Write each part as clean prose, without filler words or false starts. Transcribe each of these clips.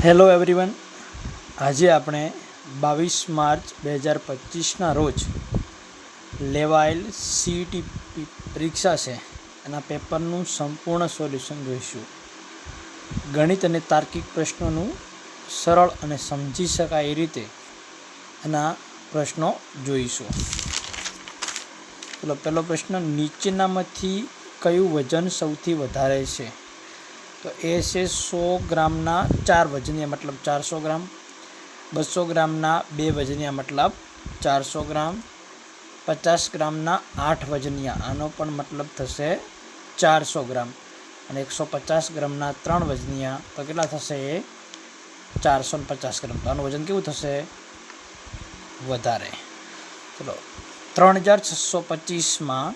Hello everyone, આજે આપણે 22 March 2025ના રોજ લેવાયેલ સીઈટી પરીક્ષા છે એના પેપરનું સંપૂર્ણ સોલ્યુશન જોઈશું. ગણિત અને તાર્કિક પ્રશ્નોનું સરળ અને સમજી શકાય એ રીતે એના પ્રશ્નો જોઈશું. ચલો, પહેલો પ્રશ્ન, નીચેનામાંથી કયું વજન સૌથી વધારે છે? તો એ છે 100 ગ્રામના 4 વજનિયા મતલબ 400 ગ્રામ, 200 ગ્રામના 2 વજનિયા મતલબ 400 ગ્રામ, 50 ગ્રામના 8 વજનિયા આનો પણ મતલબ થશે 400 ગ્રામ, અને 150 ગ્રામના 3 વજનિયા તો કેટલા થશે? 450 ગ્રામ. તો આનું વજન કેવું થશે? વધારે. ચલો, 3625માં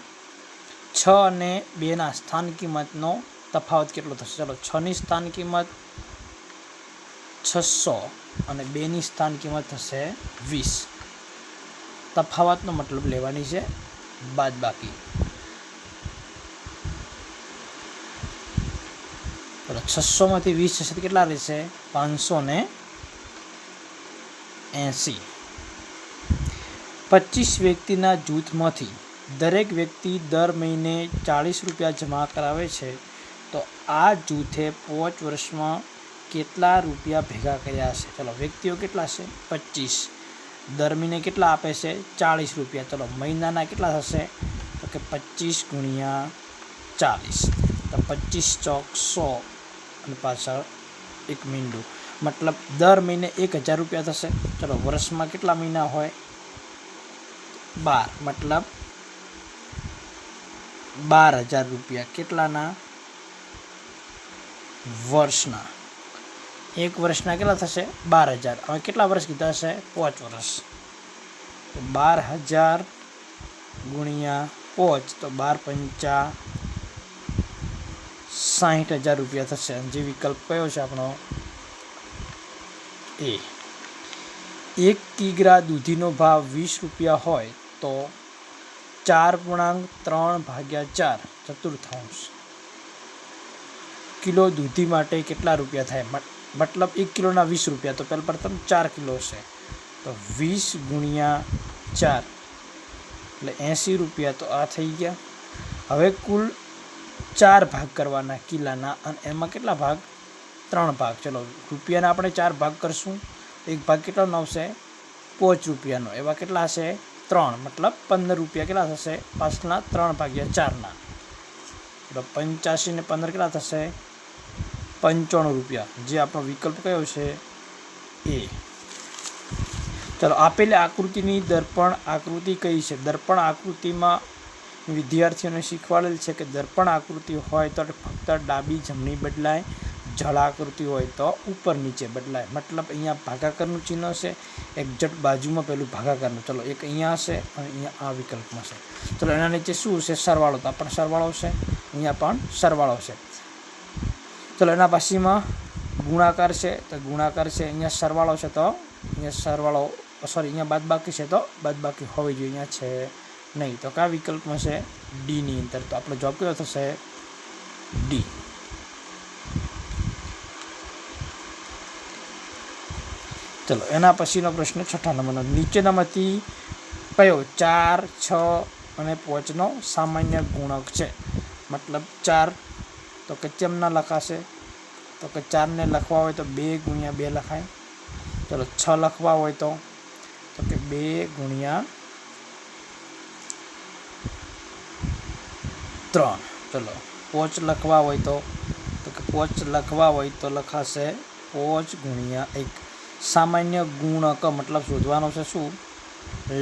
6 અને 2ના સ્થાન કિંમતનો તફાવત કેટલો થશે? ચલો, 6ની સ્થાન કિંમત 600 અને 2ની સ્થાન કિંમત થશે 20. તફાવતનો મતલબ લેવાની છે બાદબાકી. ચલો, 600માંથી 20 જશે તો કેટલા રહેશે? 580. 25 વ્યક્તિના જૂથમાંથી દરેક વ્યક્તિ દર મહિને 40 રૂપિયા જમા કરાવે છે, તો આ જૂથે 5 વર્ષમાં કેટલા રૂપિયા ભેગા કર્યા હશે? ચલો, વ્યક્તિઓ કેટલા છે? 25. દર મહિને કેટલા આપે છે? 40 રૂપિયા. ચલો, મહિનાના કેટલા થશે? તો કે 25 ગુણ્યા 40. તો 25 ચોક 100 અને પાછળ એક મીંડું, મતલબ દર મહિને 1000 રૂપિયા થશે. ચલો, વર્ષમાં કેટલા મહિના હોય? 12, મતલબ 12000 રૂપિયા. કેટલાના? વર્ષના. એક વર્ષના કેટલા થશે? 12000. હવે કેટલા વર્ષ કીધા હશે? 5 વર્ષ. તો 12000 ગુણ્યા 5 તો 12 × 5 60,000 રૂપિયા થશે. જે વિકલ્પ કયો છે આપણો? એ. 1 કિગ્રા દૂધીનો ભાવ 20 રૂપિયા હોય તો 4.3/4 ચતુર્થાંશ કિલો દૂધી માટે કેટલા રૂપિયા થાય? મતલબ 1 કિલોના 20 રૂપિયા. તો પહેલાં પ્રથમ 4 કિલો છે તો 20 ગુણ્યા 4 એટલે 80 રૂપિયા. તો આ થઈ ગયા. હવે કુલ 4 ભાગ કરવાના કિલ્લાના, અને એમાં કેટલા ભાગ? 3 ભાગ. ચલો, રૂપિયાના આપણે 4 ભાગ કરશું. એક ભાગ કેટલાનો આવશે? 5 રૂપિયાનો. એવા કેટલા હશે? 3, મતલબ 15 રૂપિયા કેટલા થશે? પાછળના 3/4ના. તો 85 ને 15 કેટલા થશે? 95 રૂપિયા. જે આપણો વિકલ્પ કયો છે? એ. ચલો, આપેલી આકૃતિની દર્પણ આકૃતિ કઈ છે? દર્પણ આકૃતિમાં વિદ્યાર્થીઓને શીખવાડેલ છે કે દર્પણ આકૃતિ હોય તો ફક્ત ડાબી જમણી બદલાય, જળ આકૃતિ હોય તો ઉપર નીચે બદલાય. મતલબ અહીંયા ભાગાકારનું ચિહ્ન છે, એક્ઝેક્ટ બાજુમાં પેલું ભાગાકારનું. ચલો, એક અહીંયા હશે અને અહીંયા આ વિકલ્પમાં છે. ચલો, એના નીચે શું છે? સરવાળો. તો આ પણ સરવાળો છે, અહીંયા પણ સરવાળો છે. ચલો, એના પછીમાં ગુણાકાર છે તો ગુણાકાર છે. અહીંયા સરવાળો છે તો અહીંયા સરવાળો, અહીંયા બાદબાકી છે તો બાદબાકી હોવી જોઈએ. અહીંયા છે નહીં. તો કયા વિકલ્પમાં છે? ડીની અંદર. તો આપણો જવાબ કયો થશે? ડી. ચલો, એના પછીનો પ્રશ્ન 6થા નંબરનો, નીચેનામાંથી કયો 4, 6 અને 5નો સામાન્ય ગુણક છે? મતલબ 4 તો કે કેમના લખાશે? તો કે 4ને લખવા હોય તો 2 ગુણ્યા 2 લખાય. ચલો, 6 લખવા હોય તો કે 2 ગુણ્યા 3. ચલો, 5 લખવા હોય તો કે 5 લખવા હોય તો લખાશે 5 ગુણ્યા 1. સામાન્ય ગુણક મતલબ શોધવાનો છે શું?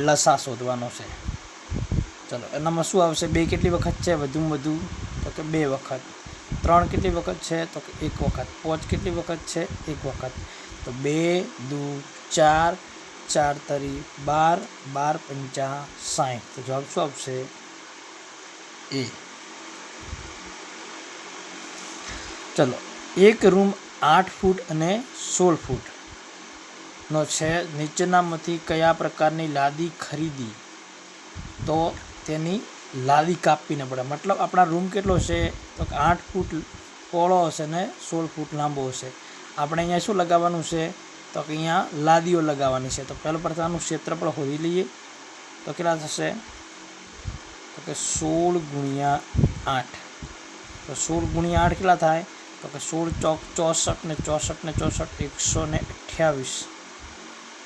લસા શોધવાનો છે. ચલો, એનામાં શું આવશે? 2 કેટલી વખત છે વધુમાં વધુ? તો કે 2 વખત. 3 કેટલી વખત છે? તો કે 1 વખત. 5 કેટલી વખત છે? 1 વખત. તો 2 દુ 4, 4 તરી 12, 12 × 5 = 60. તો જવાબ શું આવશે? એ. ચલો, એક રૂમ 8 ફૂટ અને 16 ફૂટનો છે. નીચેનામાંથી કયા પ્રકારની લાદી ખરીદી તો તેની લાદી કાપીને પડે? મતલબ આપણા રૂમ કેટલો છે? તો 8 ફૂટ પહોળો હશે ને 16 ફૂટ લાંબો હશે. આપણે અહીંયા શું લગાવવાનું છે તો કે અહીંયા લાદીઓ લગાવવાની છે. તો પહેલાં પ્રથમ ક્ષેત્રફળ શોધી લઈએ. તો કેટલા થશે તો કે 16 ગુણ્યા 8. તો 16 ગુણ્યા 8 કેટલા થાય તો કે 16 ચોક 64 ને 64 ને 64 128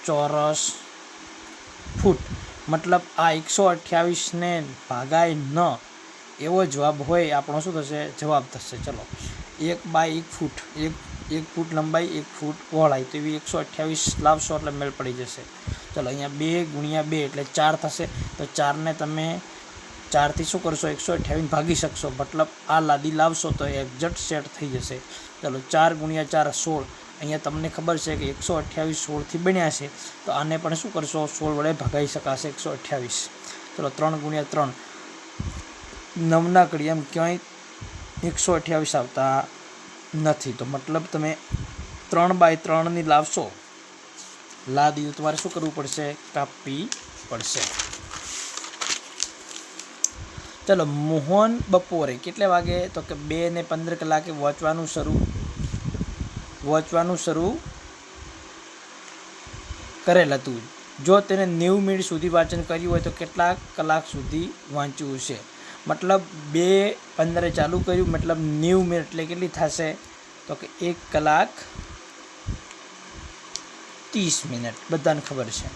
ચોરસ ફૂટ. મતલબ આ 128 ને ભાગાય ન એવો જવાબ હોય આપણો શું થશે જવાબ થશે. ચલો 1 બાય 1 ફૂટ, 1 ફૂટ લંબાઈ 1 ફૂટ પહોળાઈ, તો એવી 128 લાવશો એટલે મેળ પડી જશે. ચલો અહીંયા 2 ગુણ્યા 2 એટલે 4 થશે. તો 4ને તમે 4થી શું કરશો 128 ભાગી શકશો. મતલબ આ લાદી લાવશો તો એક્ઝેક્ટ સેટ થઈ જશે. ચલો 4 ગુણ્યા 4 16. અહીંયા તમને ખબર છે કે 128 16થી બન્યા છે. તો આને પણ શું કરશો 16 વડે ભાગાઈ શકાશે 128. ચલો 3 ગુણ્યા 3 9ના ઘડિયામાં ક્યાંય 128 આવતા નથી. તો મતલબ તમે 3 બાય 3ની લાવશો લાદી, તમારે શું કરવું પડશે કાપવી પડશે. ચલો મોહન બપોરે કેટલે વાગે તો કે 2 ને 15 કલાકે વાંચવાનું શરૂ કરેલ હતું. જો તેને 90 મિનિટ સુધી વાંચન કર્યું હોય તો કેટલા કલાક સુધી વાંચ્યું છે. મતલબ 2:15 ચાલુ કર્યું, મતલબ 90 મિનિટ એટલે કેટલી થશે તો કે 1 કલાક 30 મિનિટ. બધાને ખબર છે.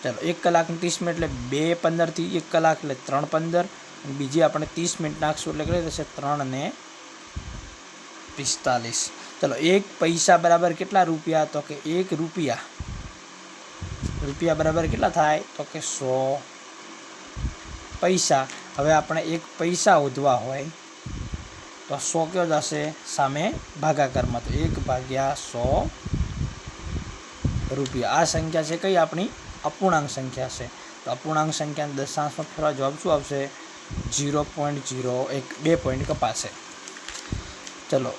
ચાલો 1 કલાક 30 મિનિટ એટલે 2:15 થી 1 કલાક એટલે 3:15. અને બીજી આપણે 30 મિનિટ નાખશું એટલે કેટલી થશે 3 ને 45. ચલો 1 પૈસા બરાબર કેટલા રૂપિયા તો કે 1 રૂપિયા બરાબર કેટલા થાય તો કે 100 પૈસા. હવે આપણે 1 પૈસા શોધવા હોય તો 100 કયો જશે સામે ભાગાકારમાં, તો 1 ભાગ્યા 100 રૂપિયા. આ સંખ્યા છે કઈ આપણી અપૂર્ણાંક સંખ્યા છે. તો અપૂર્ણાંક સંખ્યાને દશાંશમાં ફેરવા જવાબ શું આવશે 0.01, 2 પોઈન્ટ કપાશે. ચલો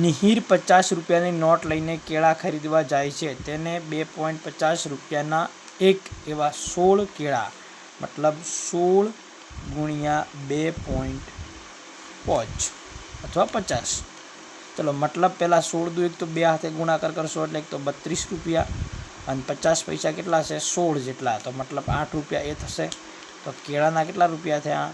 નિહિર 50 રૂપિયાની નોટ લઈને કેળા ખરીદવા જાય છે. તેને 2.50 રૂપિયાના એક એવા 16 કેળા, મતલબ 16 ગુણ્યા 2.5 અથવા 50. ચલો મતલબ પહેલાં 16 દુ 1 તો 2 હાથે ગુણાકાર કરશો એટલે 1 તો 32 રૂપિયા અને 50 પૈસા કેટલા છે 16 જેટલા, તો મતલબ 8 રૂપિયા એ થશે. તો કેળાના કેટલા રૂપિયા થયા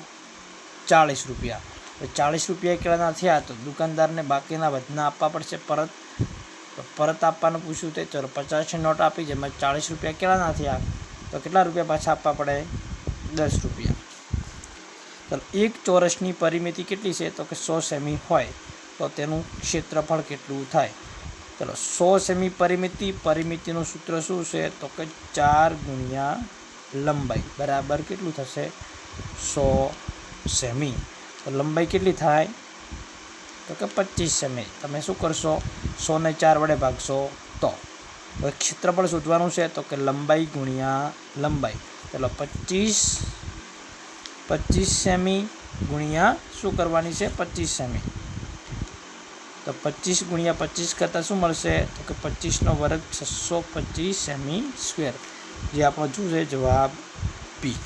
40 રૂપિયા. તો 40 રૂપિયા કેળાના થયા તો દુકાનદારને બાકીના વધના આપવા પડશે પરત. તો પરત આપવાનું પૂછ્યું તે ચલો 50ની નોટ આપી, જેમાં 40 રૂપિયા કેળાના થયા તો કેટલા રૂપિયા પાછા આપવા પડે 10 રૂપિયા. ચલો 1 ચોરસની પરિમિતિ કેટલી છે તો કે 100 સેમી હોય તો તેનું ક્ષેત્રફળ કેટલું થાય. ચલો 100 સેમી પરિમિતિનું સૂત્ર શું છે તો કે 4 ગુણ્યા લંબાઈ બરાબર કેટલું થશે 100 સેમી. તો લંબાઈ કેટલી થાય તો કે 25 સેમી. તમે શું કરશો 100 ને 4 વડે ભાગશો તો ક્ષેત્રફળ શોધવાનું છે તો કે લંબાઈ ગુણ્યા લંબાઈ. ચલો 25 સેમી ગુણ્યા શું કરવાની છે 25 સેમી. તો 25 ગુણ્યા 25 કરતાં શું મળશે તો કે 25નો વર્ગ 625 સેમી સ્ક્વેર, જે આપણો શું છે જવાબ પી.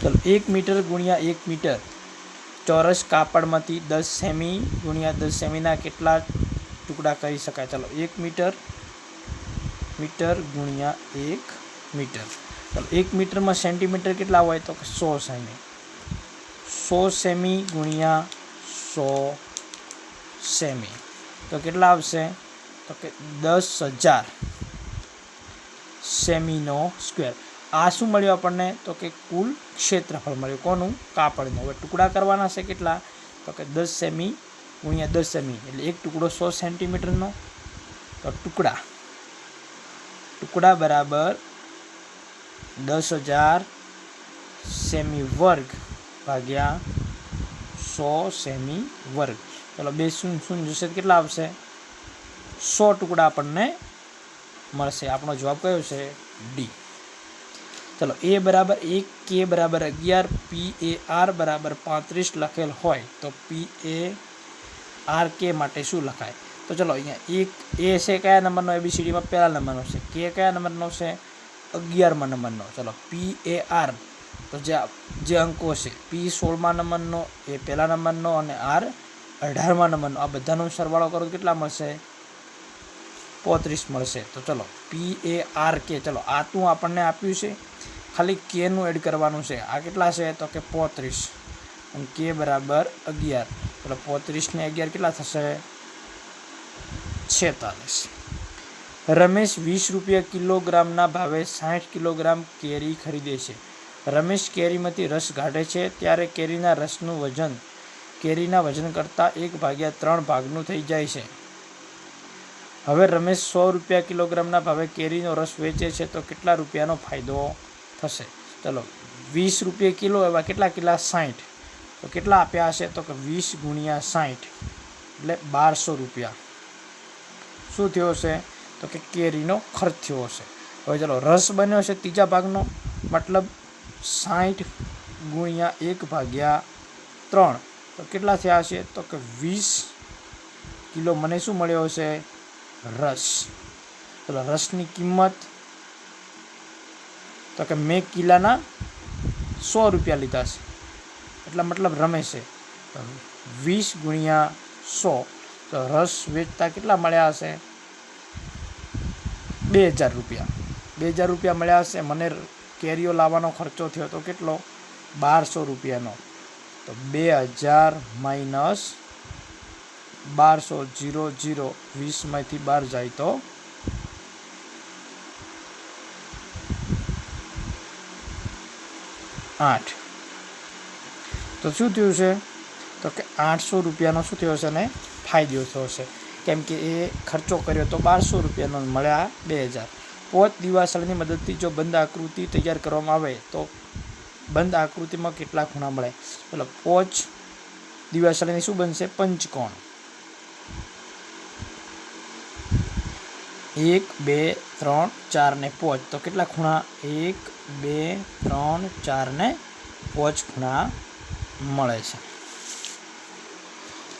ચલો 1 મીટર ગુણ્યા 1 મીટર ચોરસ કાપડમાંથી 10 સેમી ગુણ્યા 10 સેમીના કેટલા ટુકડા કરી શકાય. ચલો 1 મીટર ગુણ્યા 1 મીટર. ચલો 1 મીટરમાં સેન્ટીમીટર કેટલા હોય તો કે 100 સેમી. 100 સેમી ગુણ્યા 100 સેમી તો કેટલા આવશે તો કે 10,000 સેમીનો સ્ક્વેર. આ શું મળ્યું આપણને તો કે કુલ ક્ષેત્રફળ મળ્યું કોનું કાપડનું. હવે ટુકડા કરવાના છે કેટલા તો કે 10 સેમી ગુણ્યા 10 સેમી એટલે એક ટુકડો 100 સેન્ટીમીટરનો. તો ટુકડા બરાબર 10,000 સેમી વર્ગ ભાગ્યા 100 સેમી વર્ગ. ચલો 2 શૂન્ય જશે કેટલા આવશે 100 ટુકડા આપણને મળશે. આપણો જવાબ કયો છે ડી. ચલો એ બરાબર 1, કે બરાબર 11, PAR બરાબર 35 લખેલ હોય તો PARK માટે શું લખાય. તો ચલો અહીંયા એક એ છે કયા નંબરનો ABCDમાં પહેલા નંબરનો છે, કે કયા નંબરનો છે 11મા નંબરનો. ચલો PAR તો જે અંકો છે P 16મા નંબરનો, એ પહેલા નંબરનો અને R 18મા નંબરનો, આ બધાનો સરવાળો કરો કેટલા મળશે 35 મળશે। તો ચલો PARK, ચલો આ તું આપણને આપ્યું છે, ખાલી કેનું એડ કરવાનું છે। આ કેટલા છે તો કે 35 અને કે બરાબર 11, ચલો 35 ને 11 કેટલા થશે 46। રમેશ 20 રૂપિયા કિલોગ્રામના ભાવે 60 કિલોગ્રામ કેરી ખરીદે છે। રમેશ કેરીમાંથી રસ કાઢે છે ત્યારે કેરીના રસનું વજન કેરીના વજન કરતાં 1/3 ભાગનું થઈ જાય છે। હવે રમેશ 100 રૂપિયા કિલોગ્રામના ભાવે કેરીનો રસ વેચે છે તો કેટલા રૂપિયાનો ફાયદો થશે? ચલો 20 રૂપિયા કિલો, એવા કેટલા કિલા 60, તો કેટલા આપ્યા હશે તો કે 20 ગુણ્યા 60 એટલે 1200 રૂપિયા શું થયો છે તો કે કેરીનો ખર્ચ થયો હશે। હવે ચલો રસ બન્યો છે ત્રીજા ભાગનો, મતલબ 60 ગુણ્યા 1/3 તો કેટલા થયા હશે તો કે 20 કિલો મને શું મળ્યો હશે રસ। ચલો રસની કિંમત તો કે મેં કિલાના 100 રૂપિયા લીધા છે, એટલા મતલબ રમેશે 20 ગુણ્યા 100 તો રસ વેચતા કેટલા મળ્યા હશે 2000 રૂપિયા। 2000 રૂપિયા મળ્યા હશે। મને કેરીઓ લાવવાનો ખર્ચો થયો તો કેટલો 1200 રૂપિયાનો, તો 2000 માઇનસ 1200, 0 0, 20માંથી 12 જાય તો 8, તો શું થયું છે તો કે 800 રૂપિયાનો શું થયો છે અને ફાયદો થયો છે, કેમ કે એ ખર્ચો કર્યો તો 1200 રૂપિયાનો, મળ્યા 2000। પોચ દિવાસળીની મદદથી જો બંધ આકૃતિ તૈયાર કરવામાં આવે તો બંધ આકૃતિમાં કેટલા ખૂણા મળે? ચલો પોચ દિવાસળીની શું બનશે પંચકોણ, 1 2 3 4 ને 5, તો કેટલા ખૂણા 1 2 3 4 ને 5 ખૂણા મળે છે।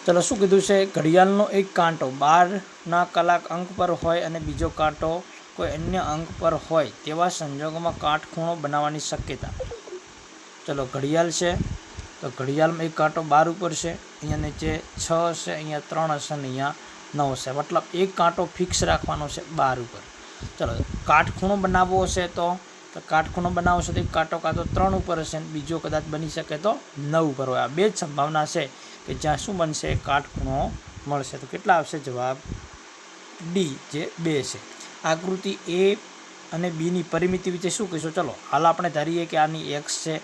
ચલો શું કીધું છે ઘડિયાળનો એક કાંટો 12ના કલાક અંક પર હોય અને બીજો કાંટો કોઈ અન્ય અંક પર હોય તેવા સંજોગોમાં કાટખૂણો બનાવવાની શક્યતા। ચલો ઘડિયાળ છે તો ઘડિયાળમાં એક કાંટો 12 ઉપર છે, અહીંયા નીચે 6 હશે, અહીંયા 3 હશે અને અહીંયા 9 હશે, મતલબ એક કાંટો ફિક્સ રાખવાનો છે 12 ઉપર। ચલો કાટખૂણો બનાવવો હશે તો કાટખૂણો બનાવવો છે તો એક કાંટો કાં તો 3 ઉપર હશે, બીજો કદાચ બની શકે તો 9 ઉપર હોય। આ બે જ સંભાવના છે કે જ્યાં શું બનશે કાટખૂણો મળશે। તો કેટલા આવશે જવાબ ડી, જે 2 છે। આકૃતિ એ અને બીની પરિમિતિ વિશે શું કહીશું? ચલો હાલ આપણે ધારીએ કે આની x છે,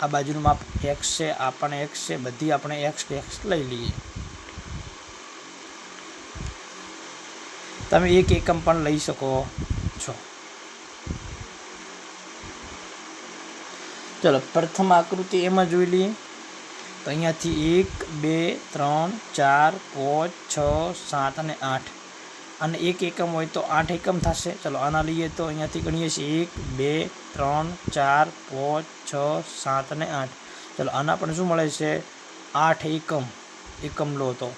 આ બાજુનું માપ x છે, આ પણ x છે, બધી આપણે x લઈ લઈએ। તમે એક એકમ પણ લઈ શકો છો। ચલો પ્રથમ આકૃતિ એમાં જોઈ લઈએ તો અહીંયાથી 1 2 3 4 5 6 7 અને 8, અને એક એકમ હોય તો 8 એકમ થશે। ચલો આના લઈએ તો અહીંયાથી ગણીએ છીએ 1 2 3 4 5 6 7 અને 8, ચલો આના પણ શું મળે છે 8 એકમ લો તો,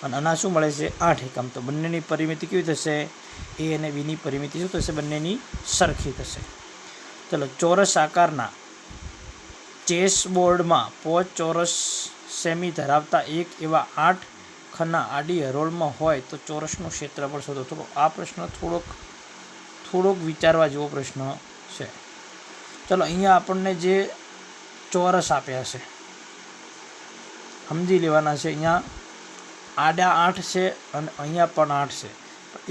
અને આના શું મળે છે 8 એકમ, તો બંનેની પરિમિતિ કેવી થશે એ અને બીની પરિમિતિ શું થશે બંનેની સરખી થશે। ચલો ચોરસ આકારના ચેસ બોર્ડમાં 5 ચોરસ સેમી ધરાવતા એક એવા 8 ખના આડી હરોળમાં હોય તો ચોરસનું ક્ષેત્રફળ શોધો। થોડો આ પ્રશ્ન થોડોક વિચારવા જેવો પ્રશ્ન છે। ચલો અહીંયા આપણને જે ચોરસ આપ્યા છે સમજી લેવાના છે। અહીંયા આડા 8 છે અને અહીંયા પણ 8 છે,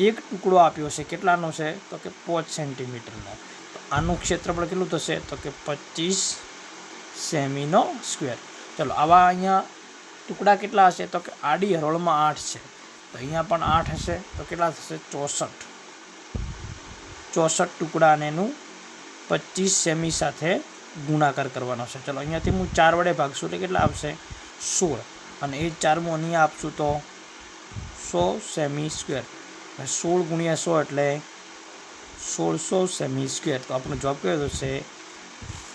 એક ટુકડો આપ્યો છે કેટલાનો છે તો કે 5 સેન્ટીમીટરનો, તો આનું ક્ષેત્રફળ કેટલું થશે તો કે 25 સેમીનો સ્ક્વેર। ચલો આવા અહીંયા ટુકડા કેટલા હશે તો કે આડી હરોળમાં 8 છે, તો અહીંયા પણ 8 હશે, તો કેટલા થશે 64 ટુકડા, અને એનું 25 સેમી સાથે ગુણાકાર કરવાનો છે। ચલો અહીંયાથી હું 4 વડે ભાગશું એટલે કેટલા આવશે 16, અને એ 4 અહીંયા આપશું તો 100 સેમી સ્ક્વેર, 16 ગુણ્યા 100 એટલે 1600 સેમી સ્ક્વેર। તો આપણો જવાબ કયો થશે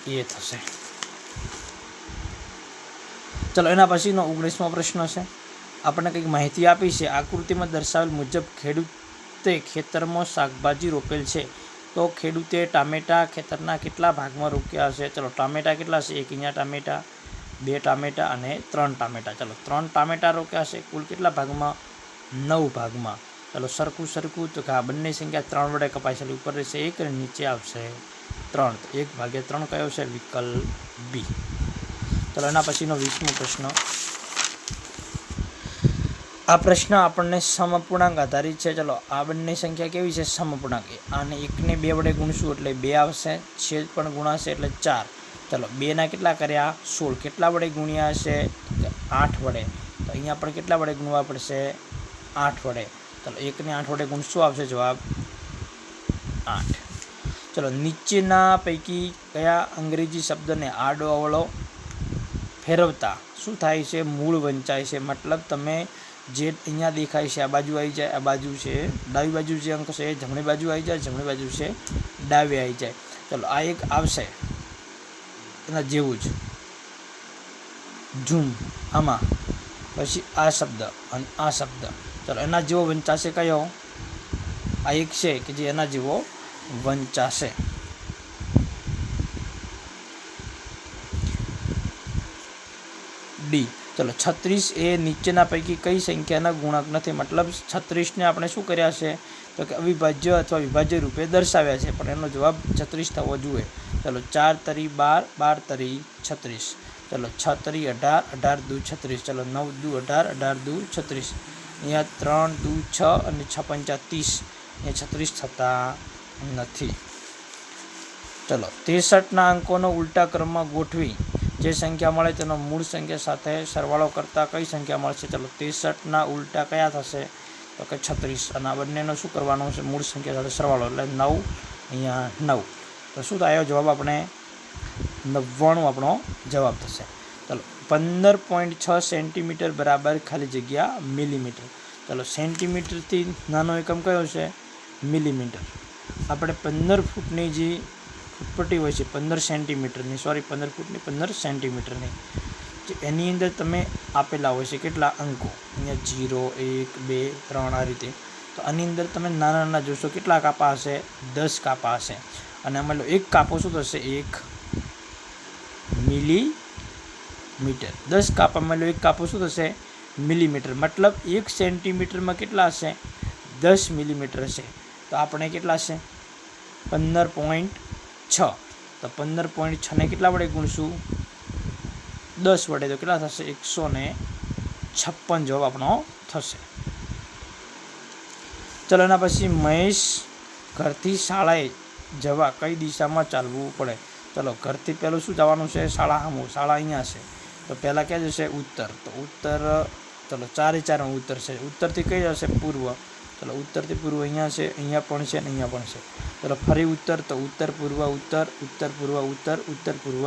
એ થશે। ચલો એના પછીનો 19મો પ્રશ્ન છે। આપણને કંઈક માહિતી આપી છે, આકૃતિમાં દર્શાવેલ મુજબ ખેડૂતે ખેતરમાં શાકભાજી રોપેલ છે તો ખેડૂતે ટામેટા ખેતરના કેટલા ભાગમાં રોપ્યા હશે? ચલો ટામેટા કેટલા છે, એક અહીંયા ટામેટા, 2 ટામેટા અને 3 ટામેટા। ચલો 3 ટામેટા રોપ્યા હશે, કુલ કેટલા ભાગમાં 9 ભાગમાં, ચાલો સરખું સરખું તો કે આ બંને સંખ્યા 3 વડે કપાય છે, ઉપર રહેશે 1 અને નીચે આવશે 3, તો 1/3 કયો છે? વિકલ્પ બી. ચાલો એના પછીનો 20મો પ્રશ્ન. આ પ્રશ્ન આપણને સમઅપૂર્ણાંક આધારિત છે. ચલો આ બંને સંખ્યા કેવી છે? સમઅપૂર્ણાંક. આને 1ને 2 વડે ગુણશું એટલે 2 આવશે, છેદ પણ ગુણાશે એટલે 4. ચલો 2ના કેટલા કર્યા? 16. કેટલા વડે ગુણ્યા હશે? 8 વડે. તો અહીંયા પણ કેટલા વડે ગુણવા પડશે? 8 વડે. ચલો 1ને 8 વડે ગુણશું, આવશે જવાબ 8. ચલો નીચેના પૈકી કયા અંગ્રેજી શબ્દને આડો અવળો ફેરવતા શું થાય છે? મૂળ વંચાય છે. મતલબ તમે જે અહીંયા દેખાય છે આ બાજુ આવી જાય, આ બાજુ છે ડાબી બાજુ જે અંક છે જમણી બાજુ આવી જાય, જમણી બાજુ છે ડાબે આવી જાય. ચલો આ એક આવશે એના જેવું જ ઝૂમ, આમાં પછી આ શબ્દ અને આ શબ્દ. ચલો એના જેવો વંચાશે કયો? આ એક છે કે જે એના જેવો વંચાશે. ડી. ચલો 36 એ નીચેના પૈકી કઈ સંખ્યાના ગુણાંક નથી? મતલબ 36ને આપણે શું કર્યા છે? તો કે અવિભાજ્ય અથવા વિભાજ્ય રૂપે દર્શાવ્યા છે, પણ એનો જવાબ 36 થવો જોઈએ. ચલો 4 તરી 12, 12 તરી 36. ચલો 6 તરી 18, 18 દુ 36. ચલો 9 દુ 18, 18 દુ 36. અહીંયા 3 દુ 6 અને 6 પંચા 30. અહીંયા 36 થતા નથી. ચલો 63ના અંકોનો ઉલટા ક્રમમાં ગોઠવી જે સંખ્યા મળે તેનો મૂળ સંખ્યા સાથે સરવાળો કરતાં કઈ સંખ્યા મળશે? ચલો 63ના ઉલટા કયા થશે? તો કે 36, અને આ બંનેનો શું કરવાનો છે? મૂળ સંખ્યા સાથે સરવાળો, એટલે 9, અહીંયા 9. તો શું થાય? જવાબ આપણે 99 આપણો જવાબ થશે. ચલો 15.6 સેન્ટીમીટર બરાબર ખાલી જગ્યા મિલીમીટર. ચલો સેન્ટીમીટરથી નાનો એકમ કયો છે? મિલીમીટર. આપણે 15 ફૂટની જે ફૂટપટ્ટી હોય છે 15 સેન્ટીમીટરની, 15 ફૂટની 15 સેન્ટીમીટરની, જે એની અંદર તમે આપેલા હોય છે કેટલા અંકો? અહીંયા 0, 1, 2, 3 આ રીતે. તો આની અંદર તમે નાના નાના જોશો કેટલા કાપા હશે? 10 કાપા હશે. અને આમાં એક કાપો શું થશે? 1 મિલીમીટર. 10 કાપામાં એક કાપો શું થશે? મિલીમીટર. મતલબ 1 સેન્ટીમીટરમાં કેટલા હશે? 10 મિલીમીટર હશે. તો આપણે કેટલા છે? 15.6. તો 15.6ને કેટલા વડે ગુણશું? 10 વડે. તો કેટલા થશે? 156 જવાબ આપણો થશે. ચલો એના પછી મહેશ ઘરથી શાળાએ જવા કઈ દિશામાં ચાલવું પડે? ચલો ઘરથી પહેલું શું જવાનું છે? શાળા સામું. શાળા અહીંયા છે તો પહેલાં ક્યાં જશે? ઉત્તર. તો ઉત્તર, ચલો 4 ઉત્તર છે. ઉત્તરથી કઈ જશે? પૂર્વ. ચલો ઉત્તરથી પૂર્વ અહીંયા છે, અહીંયા પણ છે અને અહીંયા પણ છે. ચલો ફરી ઉત્તર, તો ઉત્તર પૂર્વ ઉત્તર, ઉત્તર પૂર્વ ઉત્તર, ઉત્તર પૂર્વ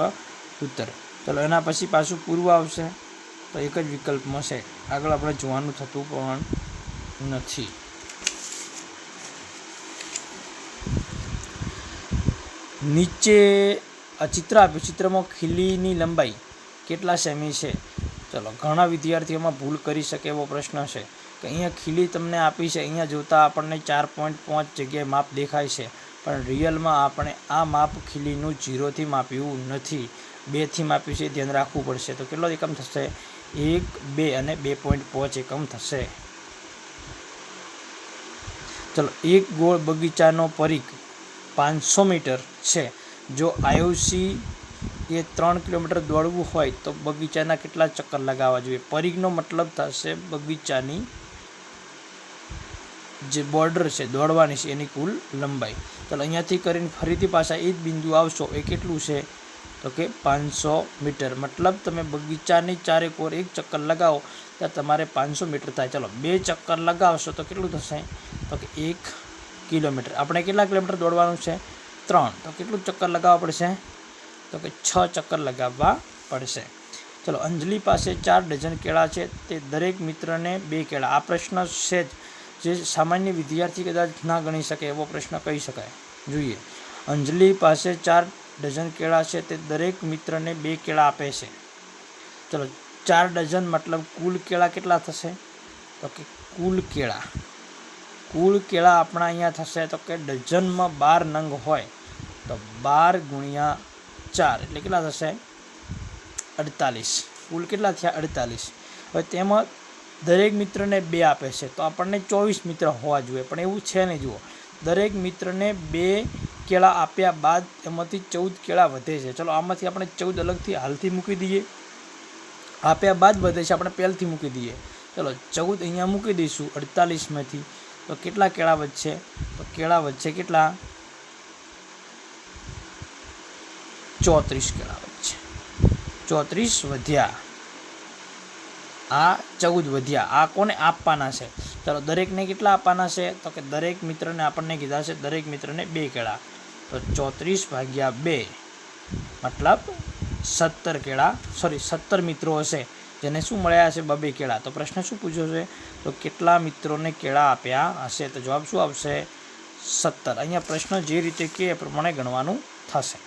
ઉત્તર. ચલો એના પછી પાછું પૂર્વ આવશે, તો એક જ વિકલ્પમાં છે, આગળ આપણે જોવાનું થતું પણ નથી. નીચે આ ચિત્ર આપ્યું, ચિત્રમાં ખીલીની લંબાઈ કેટલા સેમી છે? ચલો ઘણા વિદ્યાર્થીઓમાં ભૂલ કરી શકે એવો પ્રશ્ન છે કે અહીંયા ખીલી તમને આપી છે, અહીંયા જોતાં આપણને 4.5 જગ્યાએ માપ દેખાય છે, પણ રિયલમાં આપણે આ માપ ખીલીનું 0થી માપ્યું નથી, 2થી માપ્યું છે, ધ્યાન રાખવું પડશે. તો કેટલો એકમ થશે? 1, 2 અને 2.5 એકમ થશે. ચલો એક ગોળ બગીચાનો પરિઘ 500 મીટર છે. જો આયુષી એ 3 કિલોમીટર દોડવું હોય તો બગીચાના કેટલા ચક્કર લગાવવા જોઈએ? પરિઘનો મતલબ થશે બગીચાની જે બોર્ડર છે દોડવાની છે એની કુલ લંબાઈ. ચાલો અહીંયાથી કરીને ફરીથી પાછા એ જ બિંદુ આવશો, એ કેટલું છે? તો કે 500 મીટર. મતલબ તમે બગીચાની ચારે કોર એક ચક્કર લગાવો ત્યાં તમારે 500 મીટર થાય. ચાલો 2 ચક્કર લગાવશો તો કેટલું થશે? તો કે 1 કિલોમીટર. આપણે કેટલા કિલોમીટર દોડવાનું છે? 3. તો કેટલું ચક્કર લગાવવા પડશે? તો કે 6 ચક્કર લગાવવા પડશે. ચલો અંજલિ પાસે 4 ડઝન કેળા છે, તે દરેક મિત્રને 2 કેળા. આ પ્રશ્ન છે જે સામાન્ય વિદ્યાર્થી કદાચ ના ગણી શકે એવો પ્રશ્ન કહી શકાય. જોઈએ, અંજલિ પાસે 4 ડઝન કેળા છે, તે દરેક મિત્રને 2 કેળા આપે છે. ચલો 4 ડઝન મતલબ કુલ કેળા કેટલા થશે? તો કે કુલ કેળા આપણા અહીંયા થશે તો કે ડઝનમાં 12 નંગ હોય તો 12 ગુણ્યા 4 એટલે કેટલા થશે? 48. કુલ કેટલા થયા? 48. હવે તેમાં દરેક મિત્રને 2 આપે છે તો આપણને 24 મિત્ર હોવા જોઈએ, પણ એવું છે નહીં. જુઓ, દરેક મિત્રને 2 કેળા આપ્યા બાદ એમાંથી 14 કેળા વધે છે. ચલો આમાંથી આપણે 14 અલગથી હાલથી મૂકી દઈએ. આપ્યા બાદ વધે છે, આપણે પહેલથી મૂકી દઈએ. ચલો 14 અહીંયા મૂકી દઈશું 48માંથી. તો કેટલા કેળા વધશે? તો કેળા વધશે કેટલા? 34 કેળા વધશે. 34 વધ્યા. આ 14 વધ્યા. આ કોને આપવાના છે? ચાલો દરેકને કેટલા આપવાના છે? તો કે દરેક મિત્રને આપણને કીધા છે દરેક મિત્રને 2 કેળા. તો 34 ભાગ્યા 2 મતલબ 17 કેળા, સોરી 17 મિત્રો હશે જેને શું મળ્યા હશે? 2 કેળા. તો પ્રશ્ન શું પૂછ્યો છે? તો કેટલા મિત્રોને કેળા આપ્યા હશે? તો જવાબ શું આવશે? 17. અહીંયા પ્રશ્ન જે રીતે કે એ પ્રમાણે ગણવાનું થશે.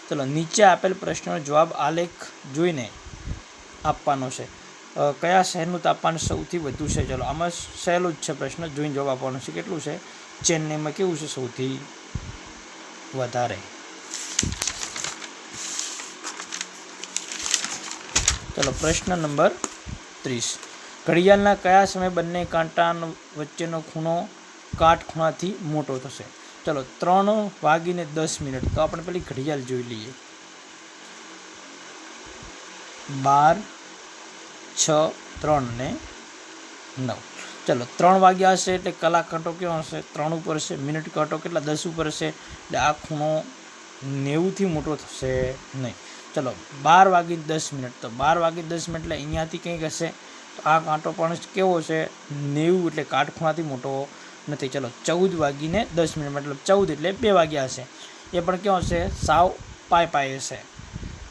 ચલો નીચે આપેલ પ્રશ્નનો જવાબ આલેખ જોઈને આપવાનો છે. કયા શહેરનું તાપમાન સૌથી વધુ છે? ચલો આમાં સહેલું જ છે પ્રશ્ન, જોઈને જવાબ આપવાનો છે. કેટલું છે? ચેન્નઈમાં કેવું છે? સૌથી વધારે. ચલો પ્રશ્ન નંબર 30. ઘડિયાળના કયા સમયે બંને કાંટા વચ્ચેનો ખૂણો કાટખૂણાથી મોટો થશે? ચલો 3:10. તો આપણે પેલી ઘડિયાળ જોઈ લઈએ. 12, 6, 3 ને 9. ચલો 3 વાગ્યા હશે એટલે કલાક કાંટો કેવો હશે? 3 ઉપર હશે. મિનિટ કાંટો કેટલા? 10 ઉપર હશે. એટલે આ ખૂણો 90થી મોટો થશે નહીં. ચલો 12:10. તો 12:10 એટલે અહીંયાથી કંઈક હશે. તો આ કાંટો પણ કેવો છે? 90 એટલે કાટખૂણાથી મોટો નથી. ચલો 14:10 મતલબ 14 એટલે 2 વાગ્યા હશે. એ પણ કેવો હશે? સાવ પાય હશે.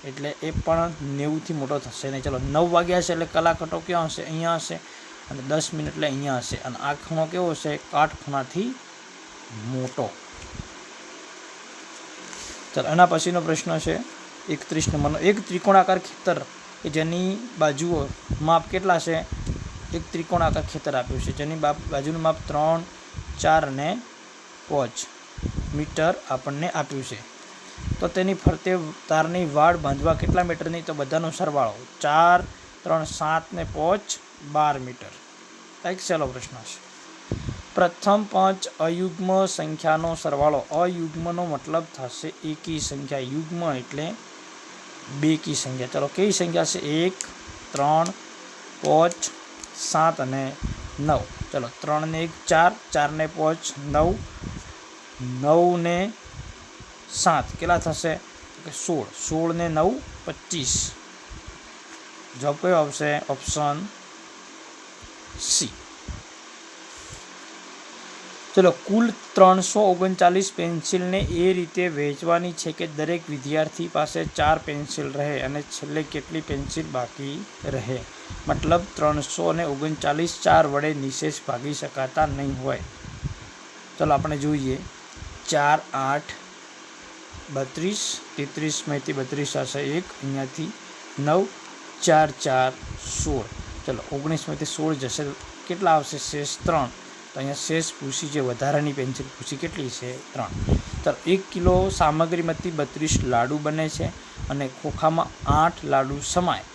એટલે એ પણ 90થી મોટો થશે નહીં. ચલો 9 વાગ્યા હશે એટલે કલાક કાંટો કેવો હશે? અહીંયા હશે. અને 10 મિનિટ એટલે અહીંયા હશે. અને આ ખૂણો કેવો હશે? કાટખૂણાથી મોટો. ચાલો એના પછીનો પ્રશ્ન છે 31 નંબરનો. એક ત્રિકોણાકાર ખેતર કે જેની બાજુઓ માપ કેટલા છે? એક ત્રિકોણાકાર ખેતર આપ્યું છે જેની બાજુનું માપ 3, 4 અને 5 મીટર આપણને આપ્યું છે. તો તેની ફરતે તારની વાડ બાંધવા કેટલા મીટરની? તો બધાનો સરવાળો 4, 3, 7 ને 5 12 મીટર. એક સહેલો પ્રશ્ન છે. પ્રથમ 5 અયુગ્મ સંખ્યાનો સરવાળો. અયુગ્મનો મતલબ થશે એકી સંખ્યા. યુગ્મ એટલે બેકી સંખ્યા. ચલો કઈ સંખ્યા છે? 1, 3, 5, 7 અને 9. ચલો 3 ને 1 4, 4 ને 5 9, 9 ને 7 કેટલા થશે? 16, 16 ને 9 25. જવાબ કયો આવશે? Option C. ચલો કુલ 339 પેન્સિલને એ રીતે વહેંચવાની છે કે દરેક વિદ્યાર્થી પાસે 4 પેન્સિલ રહે અને છેલ્લે કેટલી પેન્સિલ બાકી રહે? મતલબ 339 4 વડે નિશેષ ભાગી શકાતા નહીં હોય. ચલો આપણે જોઈએ. 4, 8, 32, 33માંથી 32 હશે 1, અહીંયાથી 9, 4, 4, 16. ચલો 19માંથી 16 જશે કેટલા આવશે? શેષ 3. તો અહીંયા શેષ પૂછી છે, વધારાની પેન્સિલ પૂછી કેટલી છે? 3. ચાલો 1 કિલો સામગ્રીમાંથી 32 લાડુ બને છે અને ખોખામાં 8 લાડુ સમાય.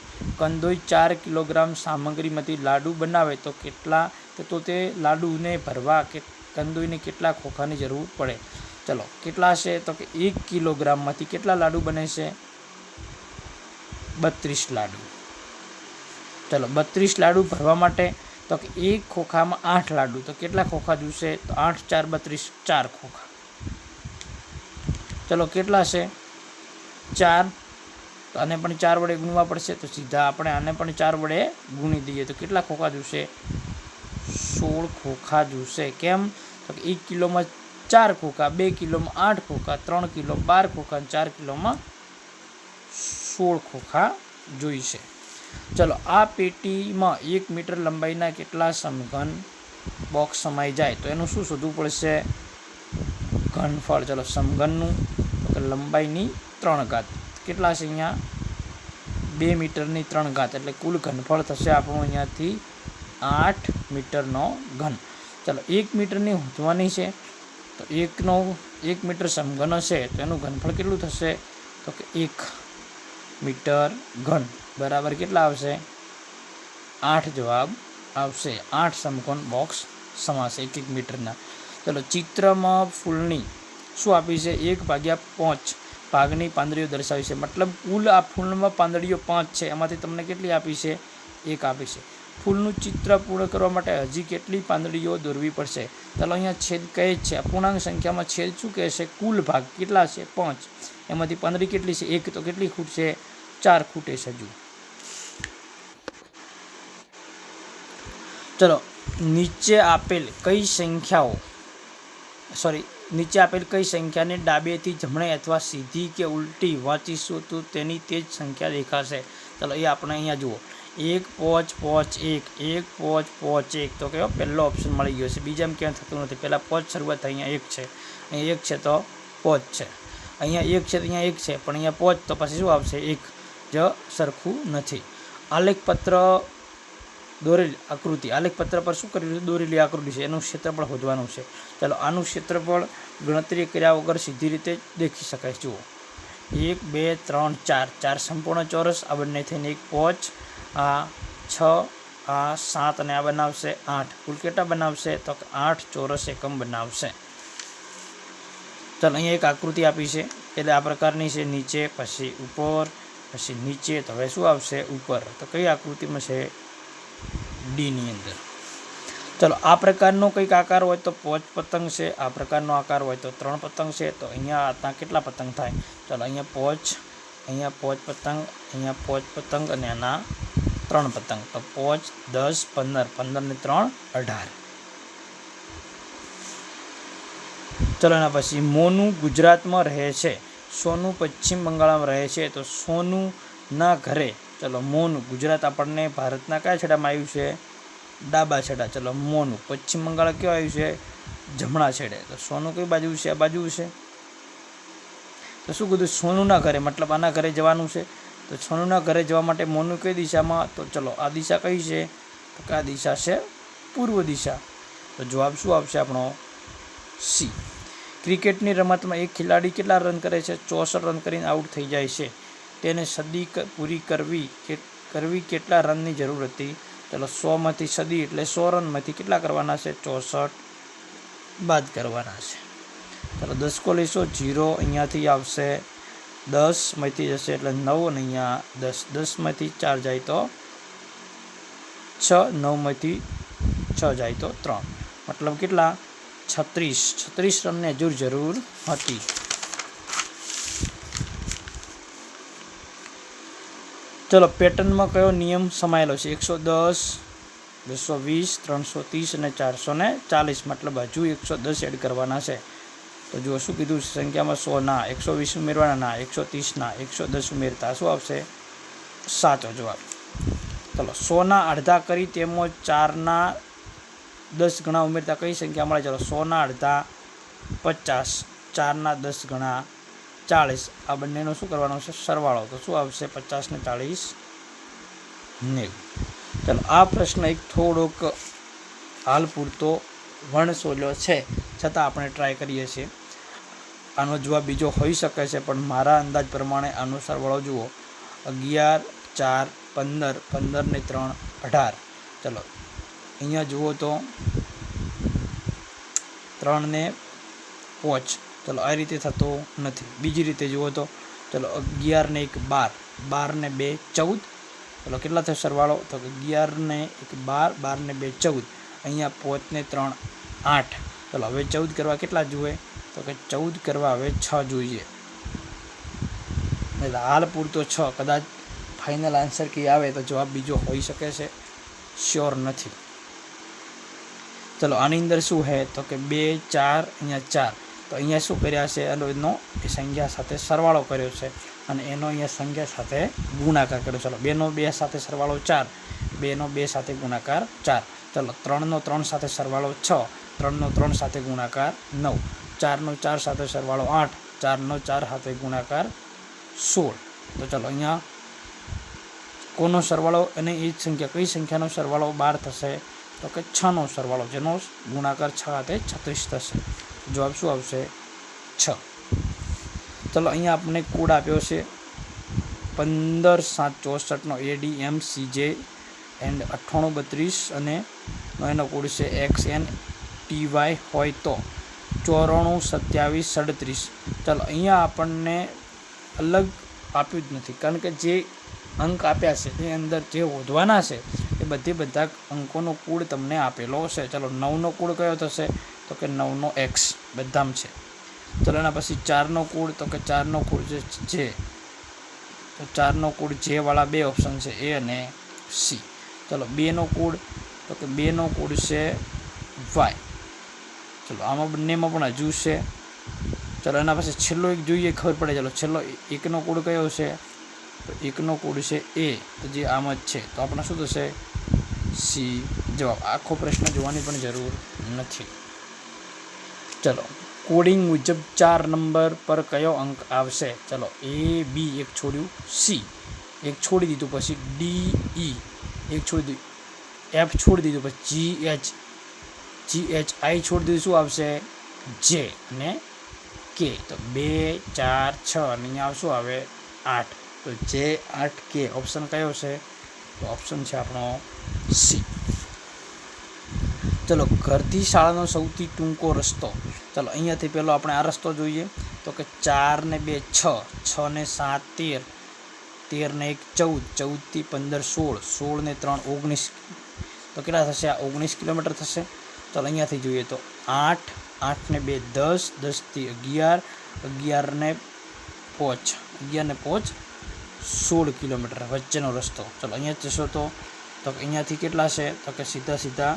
કંદોઈ 4 કિલોગ્રામ સામગ્રીમાંથી લાડુ બનાવે તો કેટલા? તો તે લાડુને ભરવા કે કંદોઈને કેટલા ખોખાની જરૂર પડે? ચલો કેટલા છે? તો કે 1 કિલોગ્રામમાંથી કેટલા લાડુ બને છે? 32 લાડુ. ચલો 32 લાડુ ભરવા માટે તો કે 1 ખોખામાં 8 લાડુ, તો કેટલા ખોખા જોશે? તો 8, 4, 32 4 ખોખા. ચલો કેટલા છે? 4. તો આને પણ 4 વડે ગુણવા પડશે. તો સીધા આપણે આને પણ 4 વડે ગુણી દઈએ તો કેટલા ખોખા જોશે? 16 ખોખા જોશે. કેમ? તો 1 કિલોમાં 4 ખોખા, 2 કિલોમાં 8 ખોખા, 3 કિલો 12 ખોખા, 4 કિલોમાં 16 ખોખા જોઈશે. ચલો આ પેટીમાં 1 મીટર લંબાઈના કેટલા સમઘન બોક્સ સમાઈ જાય? તો એનું શું શોધવું પડશે? ઘનફળ. ચલો સમઘનનું લંબાઈની 3 ઘાત કેટલા છે? અહીંયા 2 મીટરની 3 ઘાત એટલે કુલ ઘનફળ થશે આપણું અહીંયાથી 8 મીટરનો ઘન. ચલો 1 મીટરની હોંધવાની છે તો 1 મીટર સમઘન હશે તો એનું ઘનફળ કેટલું થશે? તો કે 1 મીટર ઘન બરાબર કેટલા આવશે? 8 જવાબ આવશે 8 સમકોણ બોક્સ સમાશે 1 મીટરના. ચલો ચિત્રમાં ફૂલની શું આપી છે 1/5 ભાગની પાંદડીઓ દર્શાવી છે. મતલબ કુલ આ ફૂલમાં પાંદડીઓ 5 છે, એમાંથી તમને કેટલી આપી છે 1 આપી છે. ફૂલનું ચિત્ર પૂર્ણ કરવા માટે હજી કેટલી પાંદડીઓ દોરવી પડશે. ચાલો અહીંયા છેદ કહે જ છે, અપૂર્ણાંક સંખ્યામાં છેદ શું કહેશે કુલ ભાગ કેટલા છે 5, એમાંથી પાંદડી કેટલી છે 1, તો કેટલી ખૂટશે 4 ખૂટે છે. હજુ ચલો નીચે આપેલ કઈ સંખ્યાને ડાબેથી જમણે અથવા સીધી કે ઉલટી વાંચીશું તો તેની તે જ સંખ્યા દેખાશે. ચલો એ આપણે અહીંયા જુઓ 1 5 5 1 1 5 5 1, તો કયો પહેલો ઓપ્શન મળી ગયો છે. બીજામાં ક્યાં થતું નથી, પહેલાં 5 શરૂઆત થઈ, અહીંયા 1 છે, અહીંયા 1 છે તો 5 છે, અહીંયા 1 છે તો અહીંયા 1 છે, પણ અહીંયા 5 તો પછી શું આવશે 1 જ સરખું નથી. આલેખપત્ર દોરેલી આકૃતિ, આલેખપત્ર પર શું કર્યું છે દોરેલી આકૃતિ છે, એનું ક્ષેત્રફળ શોધવાનું છે. ચાલો આનું ક્ષેત્રફળ ગણતરી કર્યા વગર સીધી રીતે દેખી શકાય. જુઓ 1 2 3 4, 4 સંપૂર્ણ ચોરસ, આ બંને થઈને 1 5, આ 6, આ 7 અને આ બનાવશે 8. કુલ કેટલા બનાવશે તો 8 ચોરસ એકમ બનાવશે. ચાલો અહીંયા એક આકૃતિ આપી છે, એટલે આ પ્રકારની છે, નીચે પછી ઉપર પછી નીચે, તો હવે શું આવશે ઉપર. તો કઈ આકૃતિમાં છે ડીની અંદર. ચલો આ પ્રકારનો કંઈક આકાર હોય તો 5 પતંગ છે, આ પ્રકારનો આકાર હોય તો 3 પતંગ છે. તો અહીંયા કેટલા પતંગ થાય, ચાલો અહીંયા 5, અહીંયા 5 પતંગ, અહીંયા 5 પતંગ અને આના 3 પતંગ, તો 5 10 15, 15 ને 3 18. ચલો એના પછી મોનું ગુજરાતમાં રહે છે, સોનું પશ્ચિમ બંગાળમાં રહે છે, તો સોનુના ઘરે. ચલો મોનું ગુજરાત આપણને ભારતના કયા છેડામાં આવ્યું છે ડાબા છેડા. ચલો મોનું પશ્ચિમ બંગાળ કયો આવ્યું છે જમણા છેડે, તો સોનું કઈ બાજુ છે આ બાજુ છે. તો શું કીધું સોનુના ઘરે, મતલબ આના ઘરે જવાનું છે. તો સોનુના ઘરે જવા માટે મોનું કઈ દિશામાં, તો ચલો આ દિશા કઈ છે તો આ દિશા છે પૂર્વ દિશા. તો જવાબ શું આવશે આપણો સી. ક્રિકેટની રમતમાં એક ખેલાડી કેટલા રન કરે છે 64 રન કરીને આઉટ થઈ જાય છે, તેને સદી પૂરી કરવી કેટલા રનની જરૂર હતી. ચલો 100માંથી સદી એટલે 100 રનમાંથી કેટલા કરવાના છે 64 બાદ કરવાના છે. ચલો 10 કો લેશો 0, અહીંયાથી આવશે 10માંથી જશે એટલે 9, અને અહીંયા 10, 10માંથી 4 જાય તો 6, 9માંથી 6 જાય તો 3, મતલબ કેટલા 36 રનની જરૂર હતી. ચલો પેટર્નમાં કયો નિયમ સમાયેલો છે 110, 220, 330 અને 440, મતલબ હજુ 110 એડ કરવાના છે. તો જુઓ શું કીધું સંખ્યામાં 100 ના, 120 ઉમેરવાના ના, 130 ના, 110 ઉમેરતા શું આવશે સાચો જવાબ. ચલો 100ના અડધા કરી તેમજ 4ના 10 ગણા ઉમેરતા કઈ સંખ્યા મળે. ચલો 100ના અડધા 50, 4ના 10 ગણા 40, આ બંનેનો શું કરવાનો છે સરવાળો, તો શું આવશે 50 ને 40 90. ચાલો આ પ્રશ્ન એક થોડોક હાલ પૂરતો વણસોલ્યો છે, છતાં આપણે ટ્રાય કરીએ છીએ. આનો જવાબ બીજો હોઈ શકે છે, પણ મારા અંદાજ પ્રમાણે આનો સરવાળો જુઓ 11 4 15, 15 ને 3 18. ચલો અહીંયા જુઓ તો 3 ને 5, ચલો આ રીતે થતો નથી. બીજી રીતે જુઓ તો ચલો 11 ને 1 12, 12 ને 2 14, ચલો કેટલા થયો સરવાળો તો 11 ને 1 12, 12 ને 2 14, અહીંયા 5 ને 3 8. ચલો હવે 14 કરવા કેટલા જોઈએ તો કે 14 કરવા હવે 6 જોઈએ, એટલે હાલ પૂરતો 6. કદાચ ફાઇનલ આન્સર કી આવે તો જવાબ બીજો હોઈ શકે છે, શ્યોર નથી. ચલો આની અંદર શું છે તો કે 2 4, અહીંયા 4, તો અહીંયા શું કર્યા છે એનો એ સંખ્યા સાથે સરવાળો કર્યો છે, અને એનો અહીંયા સંખ્યા સાથે ગુણાકાર કર્યો. ચલો 2 નો 2 સાથે સરવાળો 4, 2 નો 2 સાથે ગુણાકાર 4. ચલો 3 નો 3 સાથે સરવાળો 6, 3 નો 3 સાથે ગુણાકાર 9, 4 નો 4 સાથે સરવાળો 8, 4 નો 4 સાથે ગુણાકાર 16. તો ચલો અહીંયા કોનો સરવાળો અને એ સંખ્યા કઈ સંખ્યાનો સરવાળો 12 થશે તો કે 6નો સરવાળો, જેનો ગુણાકાર 6 સાથે 36 થશે. જવાબ શું આવશે 6. ચલો અહીંયા આપણે કોડ આપ્યો છે 15 7 64નો ADMCJ એન્ડ 9832 અને એનો કોડ છે XNTY હોય તો 942737. ચાલો અહીંયા આપણને અલગ આપ્યું જ નથી, કારણ કે જે અંક આપ્યા છે એ અંદર જે શોધવાના છે એ બધા અંકોનો કુળ તમને આપેલો છે. ચાલો 9નો કુળ કયો થશે? તો કે 9નો x બધામાં છે. ચાલો એના પછી 4નો કુળ, તો કે 4નો કુળ જે તો 4નો કુળ જે વાળા બે ઓપ્શન છે એ અને સી. ચાલો 2નો કુળ, તો કે 2નો કુળ છે વાય. ચલો આમાં બંનેમાં પણ હજુ છે. ચાલો એના પછી છેલ્લો એક જોઈએ, ખબર પડે. ચાલો છેલ્લો 1નો કુળ કયો છે? તો 1નો કુળ છે એ, તો જે આમ જ છે, તો આપણે શું થશે? સી જવાબ. આખો પ્રશ્ન જોવાની પણ જરૂર નથી. ચલો કોડિંગ મુજબ 4 નંબર પર કયો અંક આવશે? ચલો A B એક છોડ્યું, C એક છોડી દીધું, પછી D E એક છોડી દીધું, F છોડી દીધું, પછી G H I છોડી દીધું, શું આવશે? J અને K. તો 2 4 6 અને અહીંયા શું આવે? 8. તો J 8 K ઓપ્શન કયો છે? તો ઓપ્શન છે આપણો સી. ચલો ઘરથી શાળાનો સૌથી ટૂંકો રસ્તો. ચાલો અહીંયાથી પહેલો આપણે આ રસ્તો જોઈએ. તો કે 4 ને 2 6, 6 ને 7 13, 13 ને 1 14, 14 થી 15 16, 16 ને 3 19. તો કેટલા થશે? આ 19 કિલોમીટર થશે. ચાલો અહીંયાથી જોઈએ તો 8, 8 ને 2 10, 10 થી 11, 11 ને 5, 11 ને 5 16 કિલોમીટર વચ્ચેનો રસ્તો. ચાલો અહીંયા જશો તો અહીંયાથી કેટલા છે? તો કે સીધા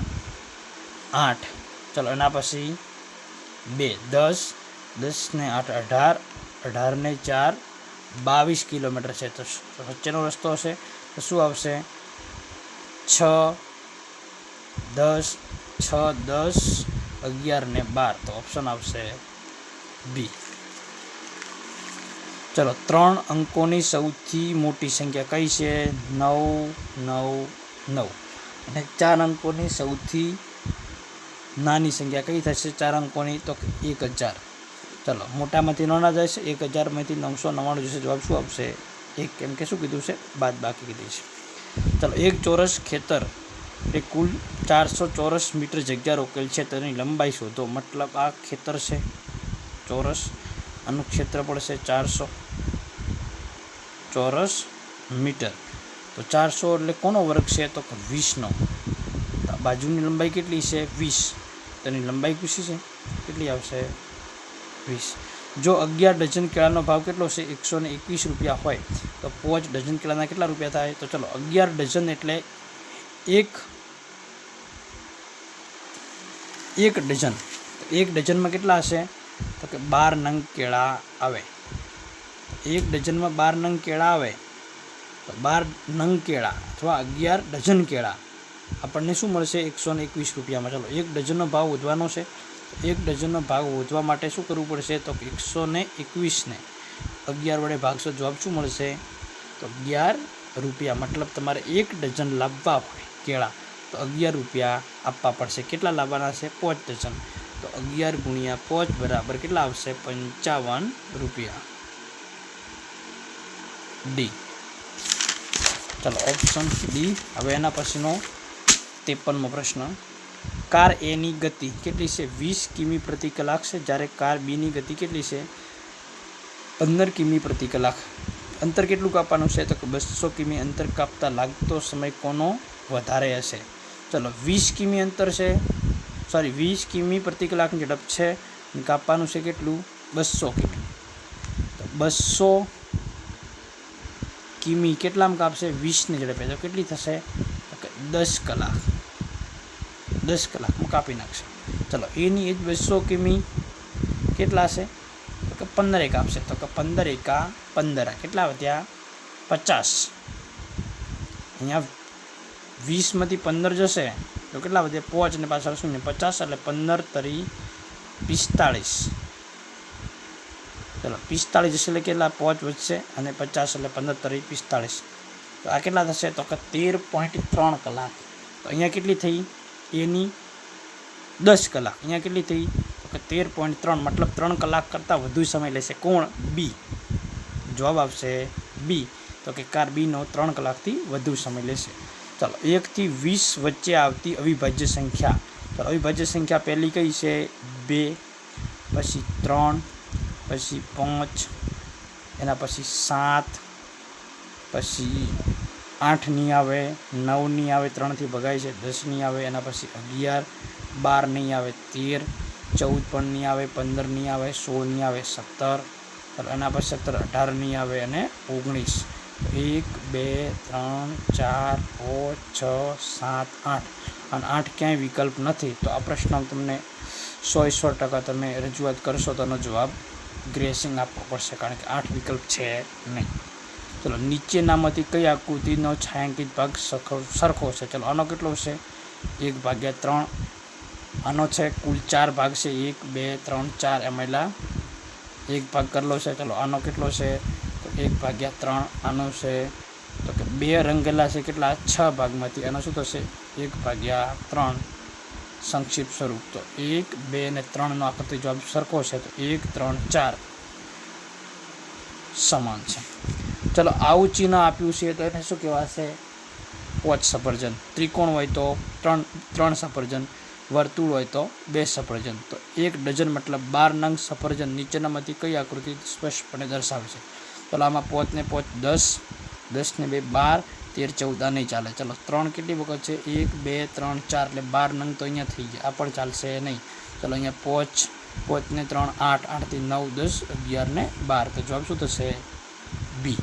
8. ચાલો એના પછી 2 10, 10 ને 8 18, 18 ને 4 22 કિલોમીટર છે. તો વચ્ચેનો રસ્તો હશે તો શું આવશે? 6 10, 6 10, 11 ને 12. તો ઓપ્શન આવશે બી. ચલો 3 અંકોની સૌથી મોટી સંખ્યા કઈ છે? 9 9 9. અને 4 અંકોની સૌથી નાની સંખ્યા કઈ થશે? 4 અંકોની, તો 1000. ચલો મોટામાંથી નાના જાય છે, 1000માંથી 999 જશે. જવાબ શું આવશે? 1. કેમ કે શું કીધું છે? બાદ બાકી કીધી છે. ચાલો એક ચોરસ ખેતર એ કુલ 400 ચોરસ મીટર જગ્યા રોકેલ છે, તેની લંબાઈ શોધો. મતલબ આ ખેતર છે ચોરસ, આનું ક્ષેત્રફળ છે 400 ચોરસ મીટર. તો 400 એટલે કોનો વર્ગ છે? તો 20નો. બાજુની લંબાઈ કેટલી છે? 20. તેની લંબાઈ પૂછી છે, કેટલી આવશે? 20. જો 11 ડઝન કેળાનો ભાવ કેટલો છે? 121 રૂપિયા હોય તો 5 ડઝન કેળાના કેટલા રૂપિયા થાય? તો ચલો 11 ડઝન એટલે એક ડઝન. એક ડઝનમાં કેટલા હશે? તો કે 12 નંગ કેળા આવે. એક ડઝનમાં 12 નંગ કેળા આવે તો 12 નંગ કેળા અથવા 11 ડઝન કેળા આપણને શું મળશે? 121 રૂપિયામાં. ચાલો એક ડઝનનો ભાવ વધવાનો છે. એક ડઝનનો ભાવ વધવા માટે શું કરવું પડશે? તો 121 ને 11 વડે ભાગશો, જવાબ શું મળશે? તો 11 રૂપિયા. મતલબ તમારે એક ડઝન લાવવા હોય કેળા તો 11 રૂપિયા આપવા પડશે. કેટલા લાવવાના છે? 5 ડઝન. તો 11 ગુણ્યા 5 બરાબર કેટલા આવશે? 55 રૂપિયા. ડી. ચાલો ઓપ્શન ડી. હવે એના પછીનો 53મો પ્રશ્ન. કાર એની ગતિ કેટલી છે? 20 કિમી પ્રતિ કલાક છે, જ્યારે કાર બીની ગતિ કેટલી છે? 15 કિમી પ્રતિ કલાક. અંતર કેટલું કાપવાનું છે? તો કે 200 કિમી. અંતર કાપતા લાગતો સમય કોનો વધારે હશે? ચલો 20 કિમી અંતર છે, 20 કિમી પ્રતિ કલાકની ઝડપ છે, કાપવાનું છે કેટલું? 200 કિમી. તો 200 કિમી કેટલામાં કાપશે? 20ની ઝડપે. તો કેટલી થશે? તો કે 10 કલાક. 10 કલાકમાં કાપી નાખશે. ચલો એની એ જ 200 કિમી કેટલા છે? તો કે 15 કાપશે. તો કે 15 એકા 15. કેટલા વધ્યા? 50. અહીંયા 20માંથી 15 જશે તો કેટલા વધે? 5 અને પાછળ શું ને 50, એટલે 15 તરી 45. ચલો 45 જશે એટલે કેટલા? 5 વધશે અને 50 એટલે 15 તરી 45. તો આ કેટલા થશે? તો કે 13.3 કલાક. તો અહીંયા કેટલી થઈ? એની 10 કલાક. અહીંયા કેટલી થઈ? તો કે 13.3. મતલબ 3 કલાક કરતાં વધુ સમય લેશે. કોણ? બી. જવાબ આવશે બી. તો કે કાર બીનો 3 કલાકથી વધુ સમય લેશે. ચાલો 1 થી 20 વચ્ચે આવતી અવિભાજ્ય સંખ્યા. ચાલો અવિભાજ્ય સંખ્યા પહેલી કઈ છે? 2, પછી 3, પછી 5, એના પછી 7, પછી 8 નહીં આવે, 9 નહીં આવે, 3થી ભગાય છે, 10 નહીં આવે, એના પછી 11, 12 નહીં આવે, 13, 14 પણ નહીં આવે, 15 નહીં આવે, 16 નહીં આવે, 17, એના પછી 17, 18 નહીં આવે અને 19. 1, 2, 3, 4, 5, 6, 7, 8 અને 8 ક્યાંય વિકલ્પ નથી. તો આ પ્રશ્ન તમને 100% તમે રજૂઆત કરશો તો એનો જવાબ ગ્રેસિંગ આપવો પડશે, કારણ કે 8 વિકલ્પ છે નહીં. ચલો નીચેનામાંથી કઈ આકૃતિનો છાંયાંકિત ભાગ સરખો છે? ચલો આનો કેટલો છે? 1/3. આનો છે કુલ 4 ભાગ છે, 1, 2, 3, 4, એમાં 1 ભાગ કરેલો છે. ચલો આનો કેટલો છે? તો 1/3. આનો છે તો કે 2 રંગેલા છે, કેટલા? 6 ભાગમાંથી. આનો શું થશે? 1/3 સંક્ષિપ્ત સ્વરૂપ. તો 1, 2 અને 3નો આકૃતિ જવાબ સરખો છે, તો 1, 3, 4 સમાન છે. ચલો આવું ચિહ્ન આપ્યું છે તો એને શું કહેવાશે? 5 સફરજન. ત્રિકોણ હોય તો 3 સફરજન, વર્તુળ હોય તો 2 સફરજન. તો 1 ડઝન મતલબ 12 નંગ સફરજન નીચેનામાંથી કઈ આકૃતિ સ્પષ્ટપણે દર્શાવે છે? ચલો આમાં 5 ને 5 10, 10 ને 2 12, 13, 14 આ નહીં ચાલે. ચલો 3 કેટલી વખત છે? 1, 2, 3, 4 એટલે 12 નંગ તો અહીંયા થઈ ગયા, આ પણ ચાલશે નહીં. ચલો અહીંયા 5, 5 ને 3 8, 8 થી 9, 10, 11 ને 12. તો જવાબ શું થશે? બી.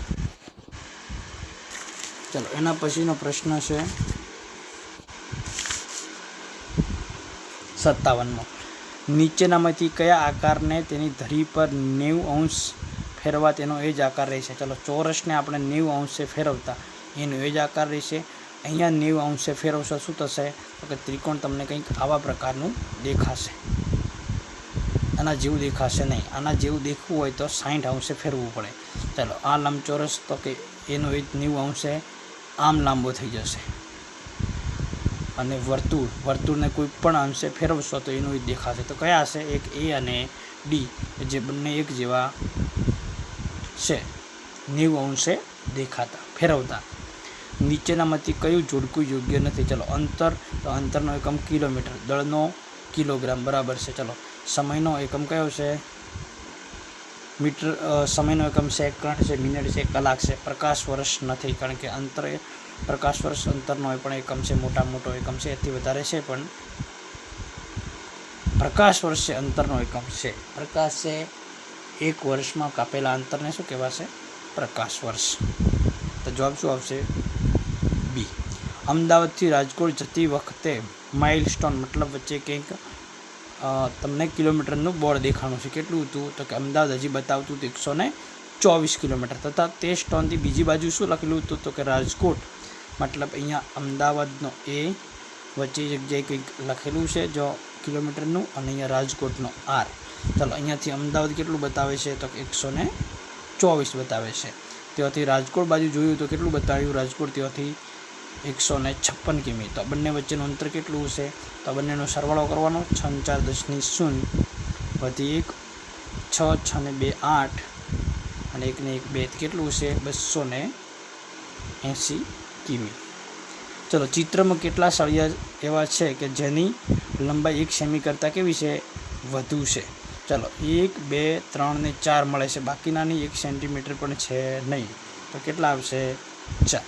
ચલો એના પછીનો પ્રશ્ન છે 57મો. નીચેનામાંથી કયા આકારને તેની ધરી પર 90 અંશ ફેરવા તેનો એ જ આકાર રહેશે? ચલો ચોરસને આપણે 90 અંશે ફેરવતા એનો એ જ આકાર રહેશે. અહીંયા 90 અંશે ફેરવશો શું થશે? તો કે ત્રિકોણ તમને કંઈક આવા પ્રકારનું દેખાશે. આના જેવું દેખાશે નહીં. આના જેવું દેખવું હોય તો 60 અંશે ફેરવવું પડે. ચાલો આ લંબચોરસ તો કે એનો એ 90 અંશે આમ લાંબો થઈ જશે. અને વર્તુળને કોઈ પણ અંશે ફેરવશો તો એનું એ દેખાશે. તો કયા હશે? એક એ અને ડી, જે બંને એક જેવા છે, 90 અંશે દેખાતા ફેરવતા. નીચેનામાંથી કયું જોડકું યોગ્ય નથી? ચલો અંતર, તો અંતરનો એકમ કિલોમીટર, દળનો કિલોગ્રામ બરાબર છે. ચલો સમયનો એકમ કયો છે? મીટર. સમયનો એકમ સેકન્ડ છે, મિનિટ છે, કલાક છે. પ્રકાશ વર્ષ નથી, કારણ કે પ્રકાશ વર્ષ અંતરનો એ પણ એકમ છે, મોટો એકમ છે, એથી વધારે છે, પણ પ્રકાશ વર્ષ છે અંતરનો એકમ છે. પ્રકાશ છે 1 વર્ષમાં કાપેલા અંતરને શું કહેવાશે? પ્રકાશ વર્ષ. તો જવાબ શું આવશે? બી. અમદાવાદથી રાજકોટ જતી વખતે માઇલસ્ટોન મતલબ વચ્ચે કંઈક તમને કિલોમીટરનું બોર્ડ દેખાણું છે. કેટલું હતું? તો કે અમદાવાદ હજી બતાવતું હતું 124 કિલોમીટર, તથા તે સ્ટોનથી બીજી બાજુ શું લખેલું હતું? તો કે રાજકોટ. મતલબ અહીંયા અમદાવાદનો એ વચ્ચે જગ્યાએ કંઈક લખેલું છે જો કિલોમીટરનું, અને અહીંયા રાજકોટનો આર. ચાલો અહીંયાથી અમદાવાદ કેટલું બતાવે છે? તો 124 બતાવે છે. ત્યાંથી રાજકોટ બાજુ જોયું તો કેટલું બતાવ્યું? રાજકોટ ત્યાંથી 156 કિમી. તો બંને વચ્ચેનું અંતર કેટલું છે? તો બંનેનો સરવાળો કરવાનો. 6 4 10 ની 0 વધી 1, 6 6 ને 2 8 અને 1 ને 1 2 કેટલું છે? 280 કિમી. ચલો ચિત્રમાં કેટલા સળિયા એવા છે કે જેની લંબાઈ 1 સેમી કરતાં કેવી છે? વધુ છે. ચલો 1 2 3 ને 4 મળે છે, બાકીનાની 1 સેન્ટીમીટર પણ છે નહીં. તો કેટલા આવશે? 4.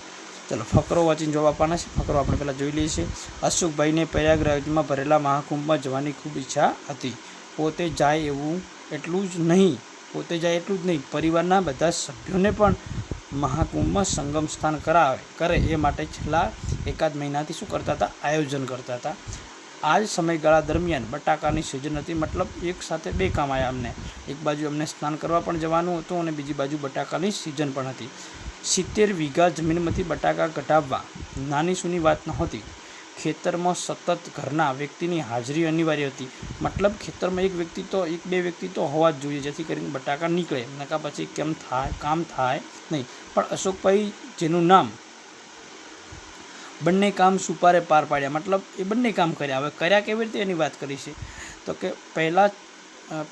ચલો ફકરો વાંચીને જવાબ આપવાના છે. ફકરો આપણે પહેલાં જોઈ લઈએ છીએ. અશોકભાઈને પ્રયાગરાજમાં ભરેલા મહાકુંભમાં જવાની ખૂબ ઈચ્છા હતી. પોતે જાય એટલું જ નહીં, પરિવારના બધા સભ્યોને પણ મહાકુંભમાં સંગમ સ્નાન કરે એ માટે છેલ્લા એકાદ મહિનાથી શું કરતા હતા? આયોજન કરતા હતા. આ જ સમયગાળા દરમિયાન બટાકાની સિઝન હતી, મતલબ એક સાથે 2 કામ આવ્યા અમને. એક બાજુ અમને સ્નાન કરવા પણ જવાનું હતું અને બીજી બાજુ બટાકાની સિઝન પણ હતી. 70 વીઘા જમીનમાંથી બટાકા કઢાવવા નાની સૂની વાત નહોતી. ખેતરમાં સતત ઘરના વ્યક્તિની હાજરી અનિવાર્ય હતી. મતલબ ખેતરમાં 1 વ્યક્તિ તો 1-2 વ્યક્તિ તો હોવા જ જોઈએ, જેથી કરીને બટાકા નીકળે. નકા પછી કામ થાય નહીં. પણ અશોકભાઈ જેનું નામ, બંને કામ સુપારે પાર પાડ્યા. મતલબ એ બંને કામ કર્યા. હવે કર્યા કેવી રીતે એની વાત કરી છે. તો કે પહેલાં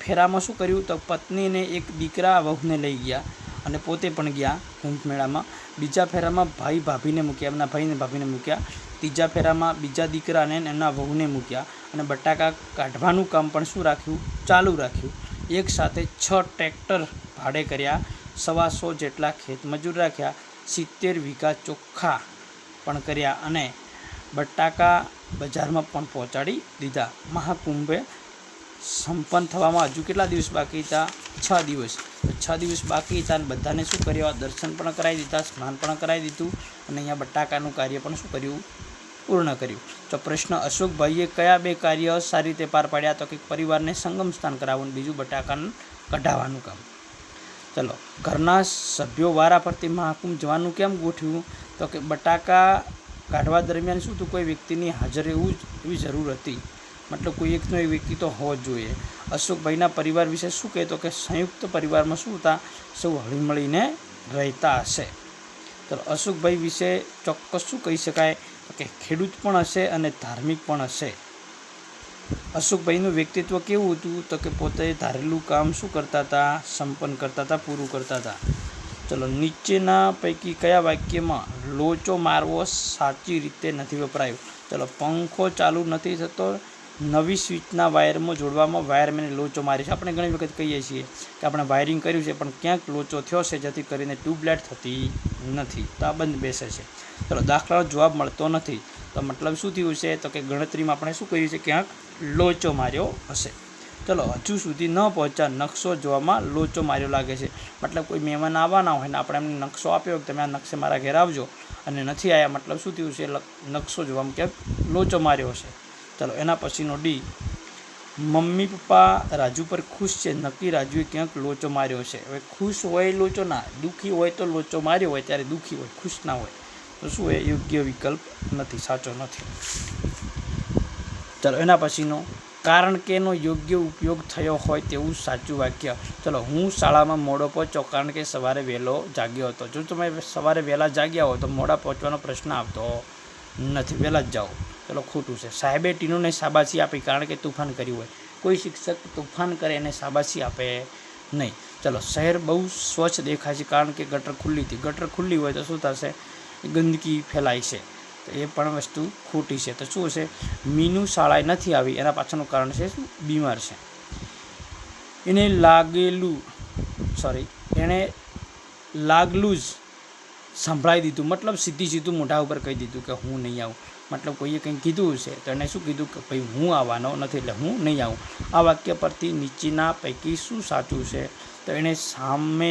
ફેરામાં શું કર્યું? તો પત્નીને 1 દીકરા વહુને લઈ ગયા અને પોતે પણ ગયા કુંભ મેળામાં. બીજા ફેરામાં ભાઈ ભાભીને મૂક્યા, એમના ભાઈને ભાભીને મૂક્યા. ત્રીજા ફેરામાં બીજા દીકરાને એમના વહુને મૂક્યા અને બટાકા કાઢવાનું કામ પણ શું રાખ્યું? ચાલુ રાખ્યું. એક સાથે 6 ટ્રેક્ટર ભાડે કર્યા, 125 જેટલા ખેત મજૂર રાખ્યા, 70 વીઘા ચોખ્ખા પણ કર્યા અને બટાકા બજારમાં પણ પહોંચાડી દીધા. મહાકુંભે સંપન્ન થવામાં હજુ કેટલા દિવસ બાકી હતા? 6 દિવસ. 6 દિવસ બાકી હતા અને બધાને શું કર્યા? દર્શન પણ કરાવી દીધા, સ્નાન પણ કરાવી દીધું અને અહીંયા બટાકાનું કાર્ય પણ શું કર્યું? પૂર્ણ કર્યું. તો પ્રશ્ન, અશોકભાઈએ કયા 2 કાર્ય સારી રીતે પાર પાડ્યા? તો કે પરિવારને સંગમ સ્થાન કરાવવાનું, બીજું બટાકાનું કઢાવવાનું કામ. ચલો, ઘરના સભ્યો વારાફરતી મહાકુંભ જવાનું કેમ ગોઠવ્યું? તો કે બટાકા કાઢવા દરમિયાન શું હતું? કોઈ વ્યક્તિની હાજર એવી જરૂર હતી, મતલબ કોઈ એકનો એક વ્યક્તિ તો હોવો જ જોઈએ. અશોકભાઈના પરિવાર વિશે શું કહેતો? કે સંયુક્ત પરિવારમાં શું હતા? સૌ હળીમળીને રહેતા હશે. તો અશોકભાઈ વિશે ચોક્કસ શું કહી શકાય? તો કે ખેડૂત પણ હશે અને ધાર્મિક પણ હશે. અશોકભાઈનું વ્યક્તિત્વ કેવું હતું? તો કે પોતે ધારેલું કામ શું કરતા હતા? સંપન્ન કરતા હતા, પૂરું કરતા હતા. ચલો, નીચેના પૈકી કયા વાક્યમાં લોચો મારવો સાચી રીતે નથી વપરાયું? ચલો, પંખો ચાલુ નથી થતો, નવી સ્વિચના વાયરમાં જોડવામાં વાયરમેને લોચો મારી છે. આપણે ઘણી વખત કહીએ છીએ કે આપણે વાયરિંગ કર્યું છે પણ ક્યાંક લોચો થયો છે, જેથી કરીને ટ્યુબલાઇટ થતી નથી, તો આ બંધ બેસે છે. ચલો, દાખલાનો જવાબ મળતો નથી, તો મતલબ શું થયું છે? તો કે ગણતરીમાં આપણે શું કર્યું છે? ક્યાંક લોચો માર્યો હશે. ચલો, હજુ સુધી ન પહોંચ્યા, નકશો જોવામાં લોચો માર્યો લાગે છે. મતલબ કોઈ મહેમાન આવવાના હોય ને આપણે એમને નકશો આપ્યો કે તમે આ નકશે મારા ઘેર આવજો અને નથી આવ્યા, મતલબ શું થયું છે? નકશો જોવામાં ક્યાંક લોચો માર્યો હશે. ચલો, એના પછીનો ડી, મમ્મી પપ્પા રાજુ પર ખુશ છે, નક્કી રાજુએ ક્યાંક લોચો માર્યો છે. હવે ખુશ હોય લોચો ના, દુઃખી હોય તો લોચો માર્યો હોય ત્યારે દુઃખી હોય, ખુશ ના હોય, તો શું હોય? યોગ્ય વિકલ્પ નથી, સાચો નથી. ચલો, એના પછીનો, કારણ કે એનો યોગ્ય ઉપયોગ થયો હોય તેવું સાચું વાક્ય. ચલો, હું શાળામાં મોડો પહોંચ્યો કારણ કે સવારે વહેલો જાગ્યો હતો. જો તમે સવારે વહેલા જાગ્યા હોય તો મોડા પહોંચવાનો પ્રશ્ન આવતો નથી, વહેલા જ જાઓ. ચલો, ખોટું છે. સાહેબે ટીનુને શાબાશી આપી કારણ કે તોફાન કર્યું હોય. કોઈ શિક્ષક તોફાન કરે એને શાબાશી આપે નહીં. ચલો, શહેર બહુ સ્વચ્છ દેખાય છે કારણ કે ગટર ખુલ્લી હતી. ગટર ખુલ્લી હોય તો શું થશે? ગંદકી ફેલાય છે, તો એ પણ વસ્તુ ખોટી છે. તો શું હશે? મીનુ શાળાએ નથી આવી, એના પાછળનું કારણ છે શું? બીમાર છે. એણે લાગલું જ સંભળાવી દીધું, મતલબ સીધું મોઢા ઉપર કહી દીધું કે હું નહીં આવું. મતલબ કોઈએ કંઈ કીધું છે તો એણે શું કીધું કે ભાઈ હું આવવાનો નથી એટલે હું નહીં આવું. આ વાક્ય પરથી નીચેના પૈકી શું સાચું છે? તો એણે સામે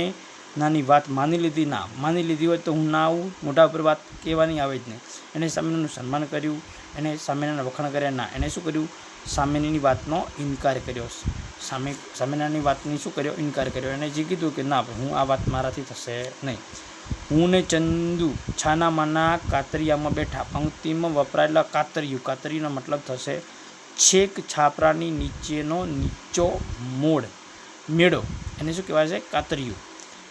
નાની વાત માની લીધી. ના માની લીધી હોય તો હું ના આવું, મોઢા ઉપર વાત કહેવાની આવે જ નહીં. એણે સામેનું સન્માન કર્યું, એણે સામેના વખાણ કર્યા? ના, એણે શું કર્યું? સામેની વાતનો ઇનકાર કર્યો. સામેનાની વાતની શું કર્યો? ઇનકાર કર્યો. એણે જે કીધું કે ના, હું આ વાત મારાથી થશે નહીં. હું ને ચંદુ છાના માના કાતરિયામાં બેઠા. પંક્તિમાં વપરાયેલા કાતરિયુંનો મતલબ થશે છેક છાપરાની નીચેનો નીચો મેળો, એને શું કહેવાય છે? કાતરિયું.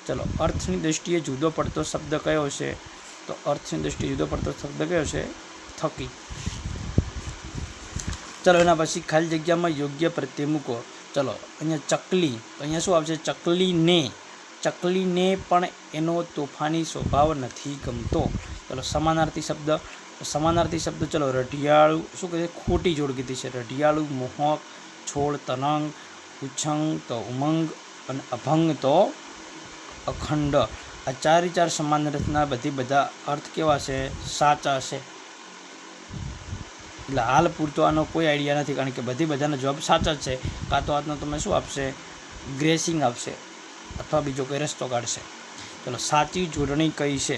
ચલો, અર્થની દૃષ્ટિએ જુદો પડતો શબ્દ કયો છે? તો અર્થની દૃષ્ટિએ જુદો પડતો શબ્દ કયો છે? થકી. ચલો, એના પછી ખાલી જગ્યામાં યોગ્ય પ્રત્યય મૂકો. ચલો, અહીંયા ચકલી, તો અહીંયા શું આવશે? ચકલીને પણ એનો તોફાની સ્વભાવ નથી ગમતો. ચલો, સમાનાર્થી શબ્દ, ચલો, રઢિયાળું શું કહે છે? ખોટી જોડ કીધી છે. રઢિયાળું, મોહક, છોડ, તરંગ, ઉછંગ તો ઉમંગ અને અભંગ તો અખંડ. આ 4 સમાન રચના બધા અર્થ કેવા છે? સાચા છે. એટલે હાલ પૂરતો આનો કોઈ આઈડિયા નથી કારણ કે બધાના જવાબ સાચા જ છે. કાં તો આજનો તમે શું આપશે? ગ્રેસિંગ આપશે અથવા બીજો કોઈ રસ્તો કાઢશે. ચલો, સાચી જોડણી કઈ છે?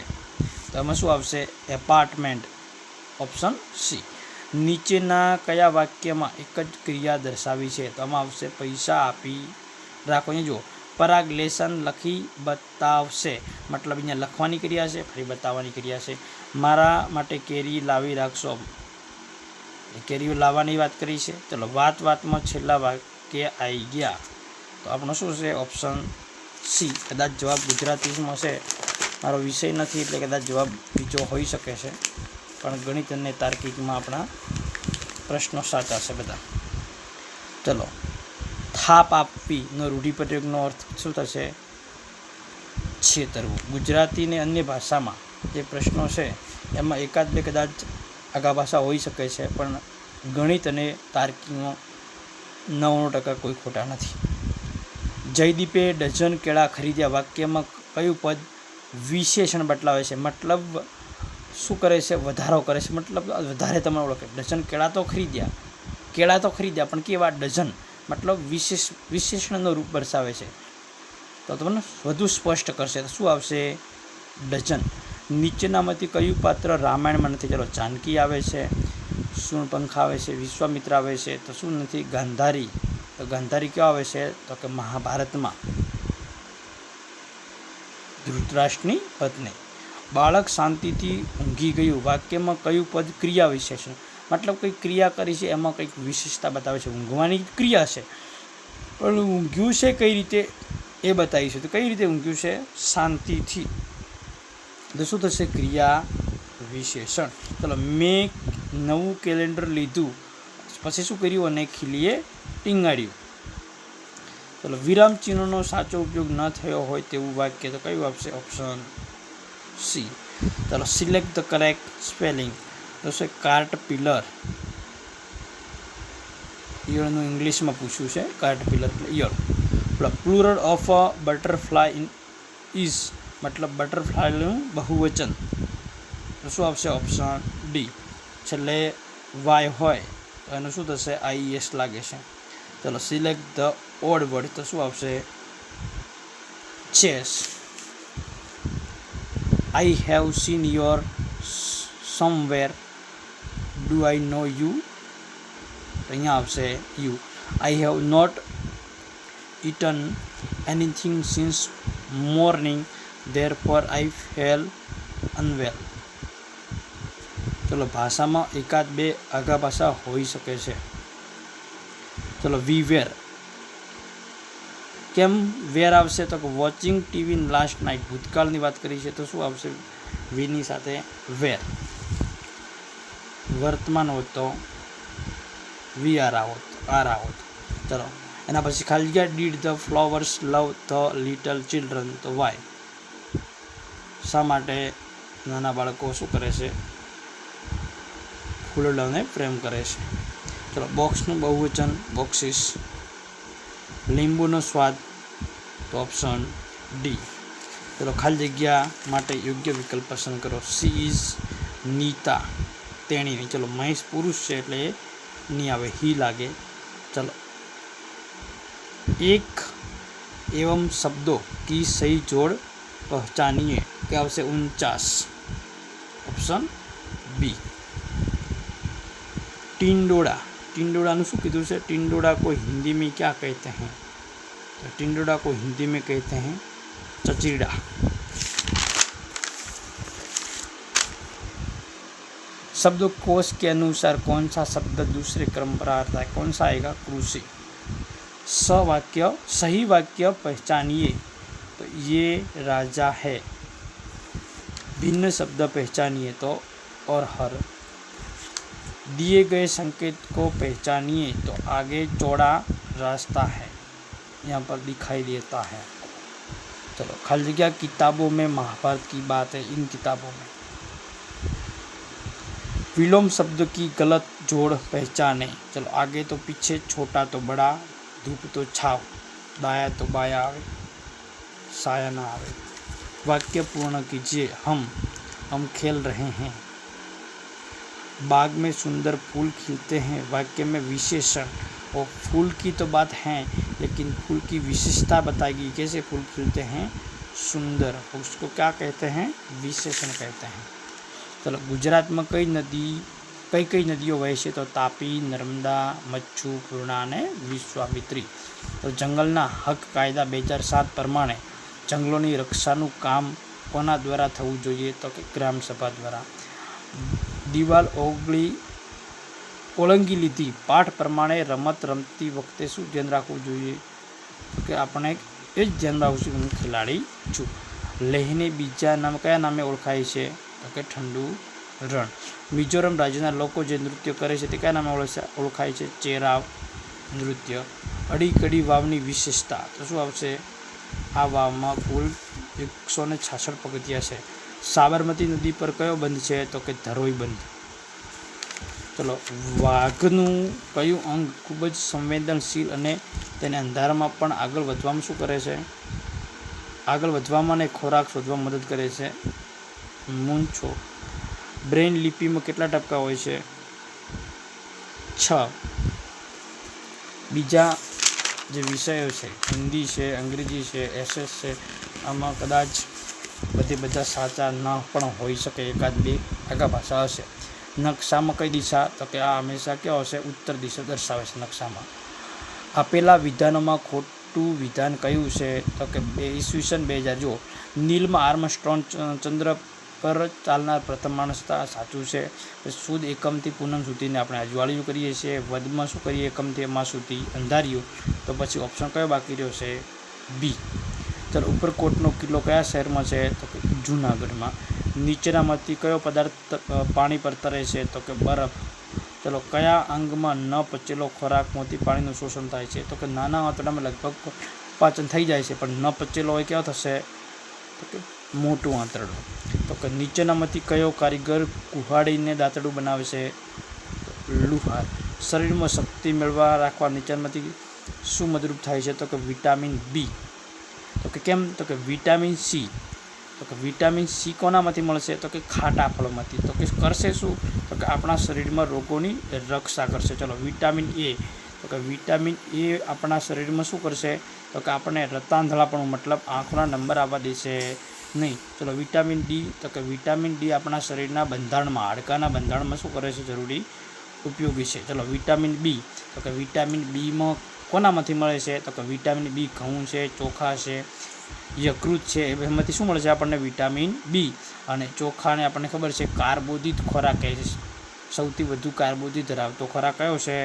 તો એમાં શું આવશે? Apartment, option C. નીચેના કયા વાક્યમાં એક જ ક્રિયા દર્શાવી છે? તો આમાં આવશે પૈસા આપી રાખો. અહીંયા જુઓ, પરાગલેશન લખી બતાવશે, મતલબ અહીંયા લખવાની ક્રિયા છે, ફરી બતાવવાની ક્રિયા છે. મારા માટે કેરી લાવી રાખશો, કેરીઓ લાવવાની વાત કરી છે. ચલો, વાતમાં છેલ્લા વાક્ય આવી ગયા, તો આપણો શું છે? Option C. કદાચ જવાબ ગુજરાતીમાં છે, મારો વિષય નથી એટલે કદાચ જવાબ બીજો હોઈ શકે છે, પણ ગણિત અને તાર્કિકમાં આપણા પ્રશ્નો સાચા છે બધા. ચલો, થાપ આપવીનો રૂઢિપ્રયોગનો અર્થ શું થશે? છેતરવું. ગુજરાતી ને અન્ય ભાષામાં જે પ્રશ્નો છે એમાં એકાદ બે કદાચ આગા ભાષા હોઈ શકે છે, પણ ગણિત અને તાર્કિકમાં 99% કોઈ ખોટા નથી. જયદીપે ડઝન કેળા ખરીદ્યા. વાક્યમાં કયું પદ વિશેષણ બદલાવે છે? મતલબ શું કરે છે? વધારો કરે છે, મતલબ વધારે તમે ઓળખે. ડઝન કેળા તો ખરીદ્યા પણ કેવા? ડઝન, મતલબ વિશેષણનો રૂપ દર્શાવે છે, તો તમને વધુ સ્પષ્ટ કરશે. તો શું આવશે? ડઝન. નીચેનામાંથી કયું પાત્ર રામાયણમાં નથી? ચલો, જાનકી આવે છે, શૂર્પણખા આવે છે, વિશ્વામિત્ર આવે છે, તો શું નથી? ગાંધારી. તો ગાંધારી ક્યાં આવે છે? તો કે મહાભારતમાં, ધૃતરાષ્ટ્રની પત્ની. બાળક શાંતિથી ઊંઘી ગયું. વાક્યમાં કયું પદ ક્રિયા વિશેષણ? મતલબ કંઈક ક્રિયા કરી છે, એમાં કંઈક વિશેષતા બતાવે છે. ઊંઘવાની ક્રિયા છે, પણ ઊંઘ્યું છે કઈ રીતે એ બતાવી છે. તો કઈ રીતે ઊંઘ્યું છે? શાંતિથી. તો શું થશે? ક્રિયા વિશેષણ. ચલો, મેં નવું કેલેન્ડર લીધું, પછી શું કર્યું? અને ખીલીએ ટીંગાડ્યું. ચલો, વિરામ ચિહ્નનો સાચો ઉપયોગ ન થયો હોય તેવું વાક્ય, તો કયું આપશે? Option C. ચલો, સિલેક્ટ ધ કરેક્ટ સ્પેલિંગ. તો છે કાર્ટપિલર. ઈયળનું ઇંગ્લિશમાં પૂછ્યું છે. કાર્ટપિલર એટલે ઈયળ. Plural of a butterfly is, મતલબ બટરફ્લાયનું બહુવચન, તો શું આવશે? Option D. છેલ્લે વાય હોય તો એનું શું થશે? IES લાગે છે. ચલો, સિલેક્ટ ધ ઓડ વર્ડ. તો શું આવશે? Chess. I have seen your somewhere. Do I know you? અહીંયા આવશે you. I have not eaten anything since morning therefore I feel unwell. ચલો, ભાષામાં એકાદ બે આગા ભાષા હોઈ શકે છે. ચલો, વી વેર. કેમ વેર આવશે? તો કે વોચિંગ ટીવી લાસ્ટ નાઇટ. ભૂતકાળની વાત કરી છે, તો શું આવશે? વીની સાથે વેર. વર્તમાન હોત તો વી આર આવત. ચલો, એના પછી ખાલી જગ્યા. Did the flowers love the little children, તો વાય. શા માટે નાના બાળકો શું કરે છે? ફૂલોને પ્રેમ કરે છે. ચલો, બોક્સનું બહુવચન બોક્સિસ. લીંબુનો સ્વાદ, તો ઓપ્શન ડી. ચલો, ખાલી જગ્યા માટે યોગ્ય વિકલ્પ પસંદ કરો. સી ઇઝ નીતા, તેણીની. ચલો, મહેશ પુરુષ છે એટલે એ નહીં આવે, હી લાગે. ચલો, એક एवं शब्दों की सही जोड़ पहचानिए, क्या आवश्य? 49. Option B. टिंडोड़ा. टिंडोड़ा शू कीधु से? टिंडोड़ा को हिंदी में क्या कहते हैं? तो टिंडोड़ा को हिंदी में कहते हैं चचीड़ा. शब्दकोश के अनुसार कौन सा शब्द दूसरे क्रम पर आता है? कौन सा आएगा? कृषि. सवाक्य, सही वाक्य पहचानिए, तो ये राजा है. भिन्न शब्द पहचानिए, तो और हर. दिए गए संकेत को पहचानिए, तो आगे चौड़ा रास्ता है, यहाँ पर दिखाई देता है. चलो, खाली जगह किताबों में महाभारत की बात है. इन किताबों में. विलोम शब्द की गलत जोड़ पहचाने. चलो, आगे तो पीछे, छोटा तो बड़ा, धूप तो छाव, दाया तो बाया आवे, साया ना आवे. वाक्य पूर्ण कीजिए. हम खेल रहे हैं. बाग में सुंदर फूल खिलते हैं. वाक्य में विशेषण. और फूल की तो बात है, लेकिन फूल की विशेषता बताएगी. कैसे फूल खिलते हैं? सुंदर. उसको क्या कहते हैं? विशेषण कहते हैं. चलो, गुजरात में कई नदियों वहे छे? तो तापी, नर्मदा, मच्छू, पूर्णा ने विश्वामित्री. तो जंगलना हक कायदा 2007 प्रमाणे जंगलोनी रक्षाનું કામ કોના દ્વારા થવું જોઈએ? તો કે ગ્રામ સભા દ્વારા. દિવાલ ઓળંગી લીધી. પાઠ પ્રમાણે રમત રમતી વખતે શું ધ્યાન રાખવું જોઈએ? તો કે આપણે એ જ ધ્યાન રાખવું છું કે હું ખેલાડી છું. લેહને બીજા નામ કયા નામે ઓળખાય છે? તો કે ઠંડુ રણ. મિઝોરમ રાજ્યના લોકો જે નૃત્ય કરે છે તે કયા નામે ઓળખાય છે? ચેરાવ નૃત્ય. અડીકડી વાવની વિશેષતા, તો શું આવશે? આ વાવમાં કુલ 166 પગથિયા છે. સાબરમતી નદી પર કયો બંધ છે? તો કે ધરોઈ બંધ. ચલો, વાઘનું કયું અંગ ખૂબ જ સંવેદનશીલ અને તેને અંધારામાં પણ આગળ વધવામાં શું કરે છે? આગળ વધવામાં અને ખોરાક શોધવામાં મદદ કરે છે. મૂંછો. બ્રેઇન લિપિમાં કેટલા ટપકા હોય છે? 6. બીજા જે વિષયો છે, હિન્દી છે, અંગ્રેજી છે, એસએસ છે, આમાં કદાચ બધા સાચા ન પણ હોઈ શકે, એકાદ બે આગા ભાષા હશે. નકશામાં કઈ દિશા? તો કે આ હંમેશા કેવો હશે? ઉત્તર દિશા દર્શાવે છે નકશામાં. આપેલા વિધાનોમાં ખોટું વિધાન કયું છે? તો કે ઈસવીસન 2000. જો નીલમાં આર્મસ્ટ્રોંગ ચંદ્ર પર ચાલનાર પ્રથમ માણસ હતા, સાચું છે. સુદ એકમથી પૂનમ સુધીને આપણે અજવાળિયું કરીએ છીએ. વધમાં શું કરીએ? એકમથી અમાસ સુધી અંધારિયું. તો પછી ઓપ્શન કયો બાકી રહ્યો છે? બી. ચાલો, ઉપરકોટનો કિલ્લો કયા શહેરમાં છે? તો કે જૂનાગઢમાં. નીચેનામાંથી કયો પદાર્થ પાણી પર તરે છે? તો કે બરફ. ચલો, કયા અંગમાં ન પચેલો ખોરાકમાંથી પાણીનું શોષણ થાય છે? તો કે નાના આંતરડામાં લગભગ પાચન થઈ જાય છે, પણ ન પચેલો હોય કેવો થશે? તો કે મોટું આંતરડું. તો કે નીચેનામાંથી કયો કારીગર કુહાડીને દાંતરડું બનાવે છે? લુહાર. શરીરમાં શક્તિ મેળવવા રાખવા નીચેનામાંથી શું મદદરૂપ થાય છે? તો કે વિટામિન બી. તો કે કેમ? તો કે વિટામિન સી. તો કે વિટામિન સી કોનામાંથી મળશે? તો કે ખાટા ફળોમાંથી. તો કે કરશે શું? તો કે આપણા શરીરમાં રોગોની રક્ષા કરશે. ચલો, વિટામિન એ. તો કે વિટામિન એ આપણા શરીરમાં શું કરશે? તો કે આપણને રતાંધળાપણું મતલબ આંખોના નંબર આવવા દેશે નહીં. ચલો, વિટામિન ડી. તો કે વિટામિન ડી આપણા શરીરના બંધારણમાં, હાડકાના બંધારણમાં શું કરે છે? જરૂરી ઉપયોગી છે. ચલો, વિટામિન બી. તો કે વિટામિન બીમાં કોનામાંથી મળે છે? તો કે વિટામિન બી ઘઉં છે, ચોખા છે, યકૃત છે, એમાંથી શું મળે છે આપણને? Vitamin B. અને ચોખાને આપણને ખબર છે કાર્બોદિત ખોરાક કહે છે. સૌથી વધુ કાર્બોદિત ધરાવતો ખોરાક કયો છે?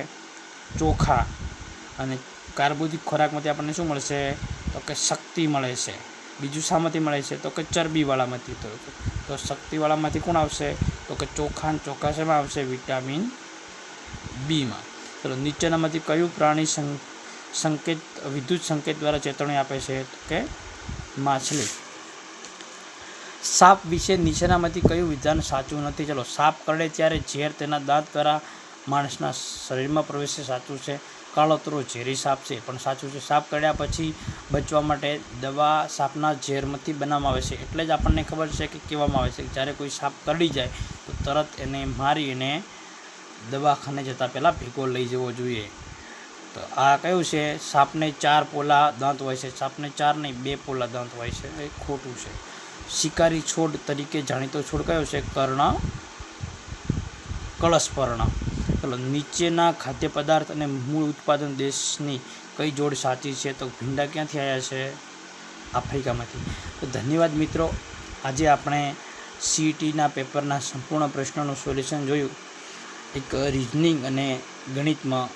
ચોખા. અને કાર્બોદિત ખોરાકમાંથી આપણને શું મળશે? તો કે શક્તિ મળે છે. બીજું શામાંથી મળે છે? તો કે ચરબીવાળામાંથી. તો શક્તિવાળામાંથી કોણ આવશે? તો કે ચોખા. ચોખા શેમાં આવશે? વિટામિન બીમાં. ચલો, નીચેનામાંથી કયું પ્રાણી વિદ્યુત સંકેત દ્વારા ચેતવણી આપે છે? તો કે માછલી. સાપ વિશે નીચેનામાંથી કયું વિધાન સાચું નથી? ચલો, સાપ કરડે ત્યારે ઝેર તેના દાંત દ્વારા માણસના શરીરમાં પ્રવેશે, સાચું છે. કાળોતરો ઝેરી સાપ છે, પણ સાચું છે. સાપ કરડ્યા પછી બચવા માટે દવા સાપના ઝેરમાંથી બનાવવામાં આવે છે. એટલે જ આપણને ખબર છે કે કહેવામાં આવે છે કે જ્યારે કોઈ સાપ કરડી જાય તો તરત એને મારી અને દવાખાને જતાં પહેલાં ભેગો લઈ જવો જોઈએ. તો આ કયું છે? સાપને 4 પોલા દાંત હોય છે. સાપને 4 નહીં, 2 પોલા દાંત હોય છે. એ ખોટું છે. શિકારી છોડ તરીકે જાણીતો છોડ કયો છે? કળશપર્ણ. ચલો, નીચેના ખાદ્ય પદાર્થ અને મૂળ ઉત્પાદન દેશની કઈ જોડ સાચી છે? તો ભીંડા ક્યાંથી આવ્યા છે? આફ્રિકામાંથી. તો ધન્યવાદ મિત્રો. આજે આપણે CETના પેપરના સંપૂર્ણ પ્રશ્નોનું સોલ્યુશન જોયું. એક રિઝનિંગ અને ગણિતમાં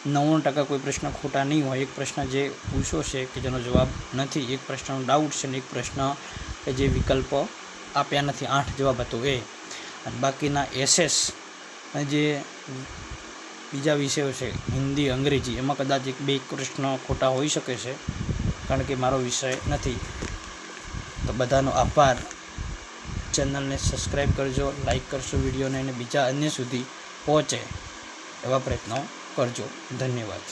99% કોઈ પ્રશ્ન ખોટા નહીં હોય. એક પ્રશ્ન જે પૂછ્યો છે કે જેનો જવાબ નથી, એક પ્રશ્નનો ડાઉટ છે, અને એક પ્રશ્ન કે જે વિકલ્પ આપ્યા નથી, 8 જવાબ હતો એ. અને બાકીના એસએસ અને જે બીજા વિષયો છે, હિન્દી, અંગ્રેજી, એમાં કદાચ 1-2 પ્રશ્ન ખોટા હોઈ શકે છે, કારણ કે મારો વિષય નથી. તો બધાનો આભાર. ચેનલને સબસ્ક્રાઈબ કરજો, લાઈક કરશો વિડીયોને, અને બીજા અન્ય સુધી પહોંચે એવા પ્રયત્નો કરજો. ધન્યવાદ.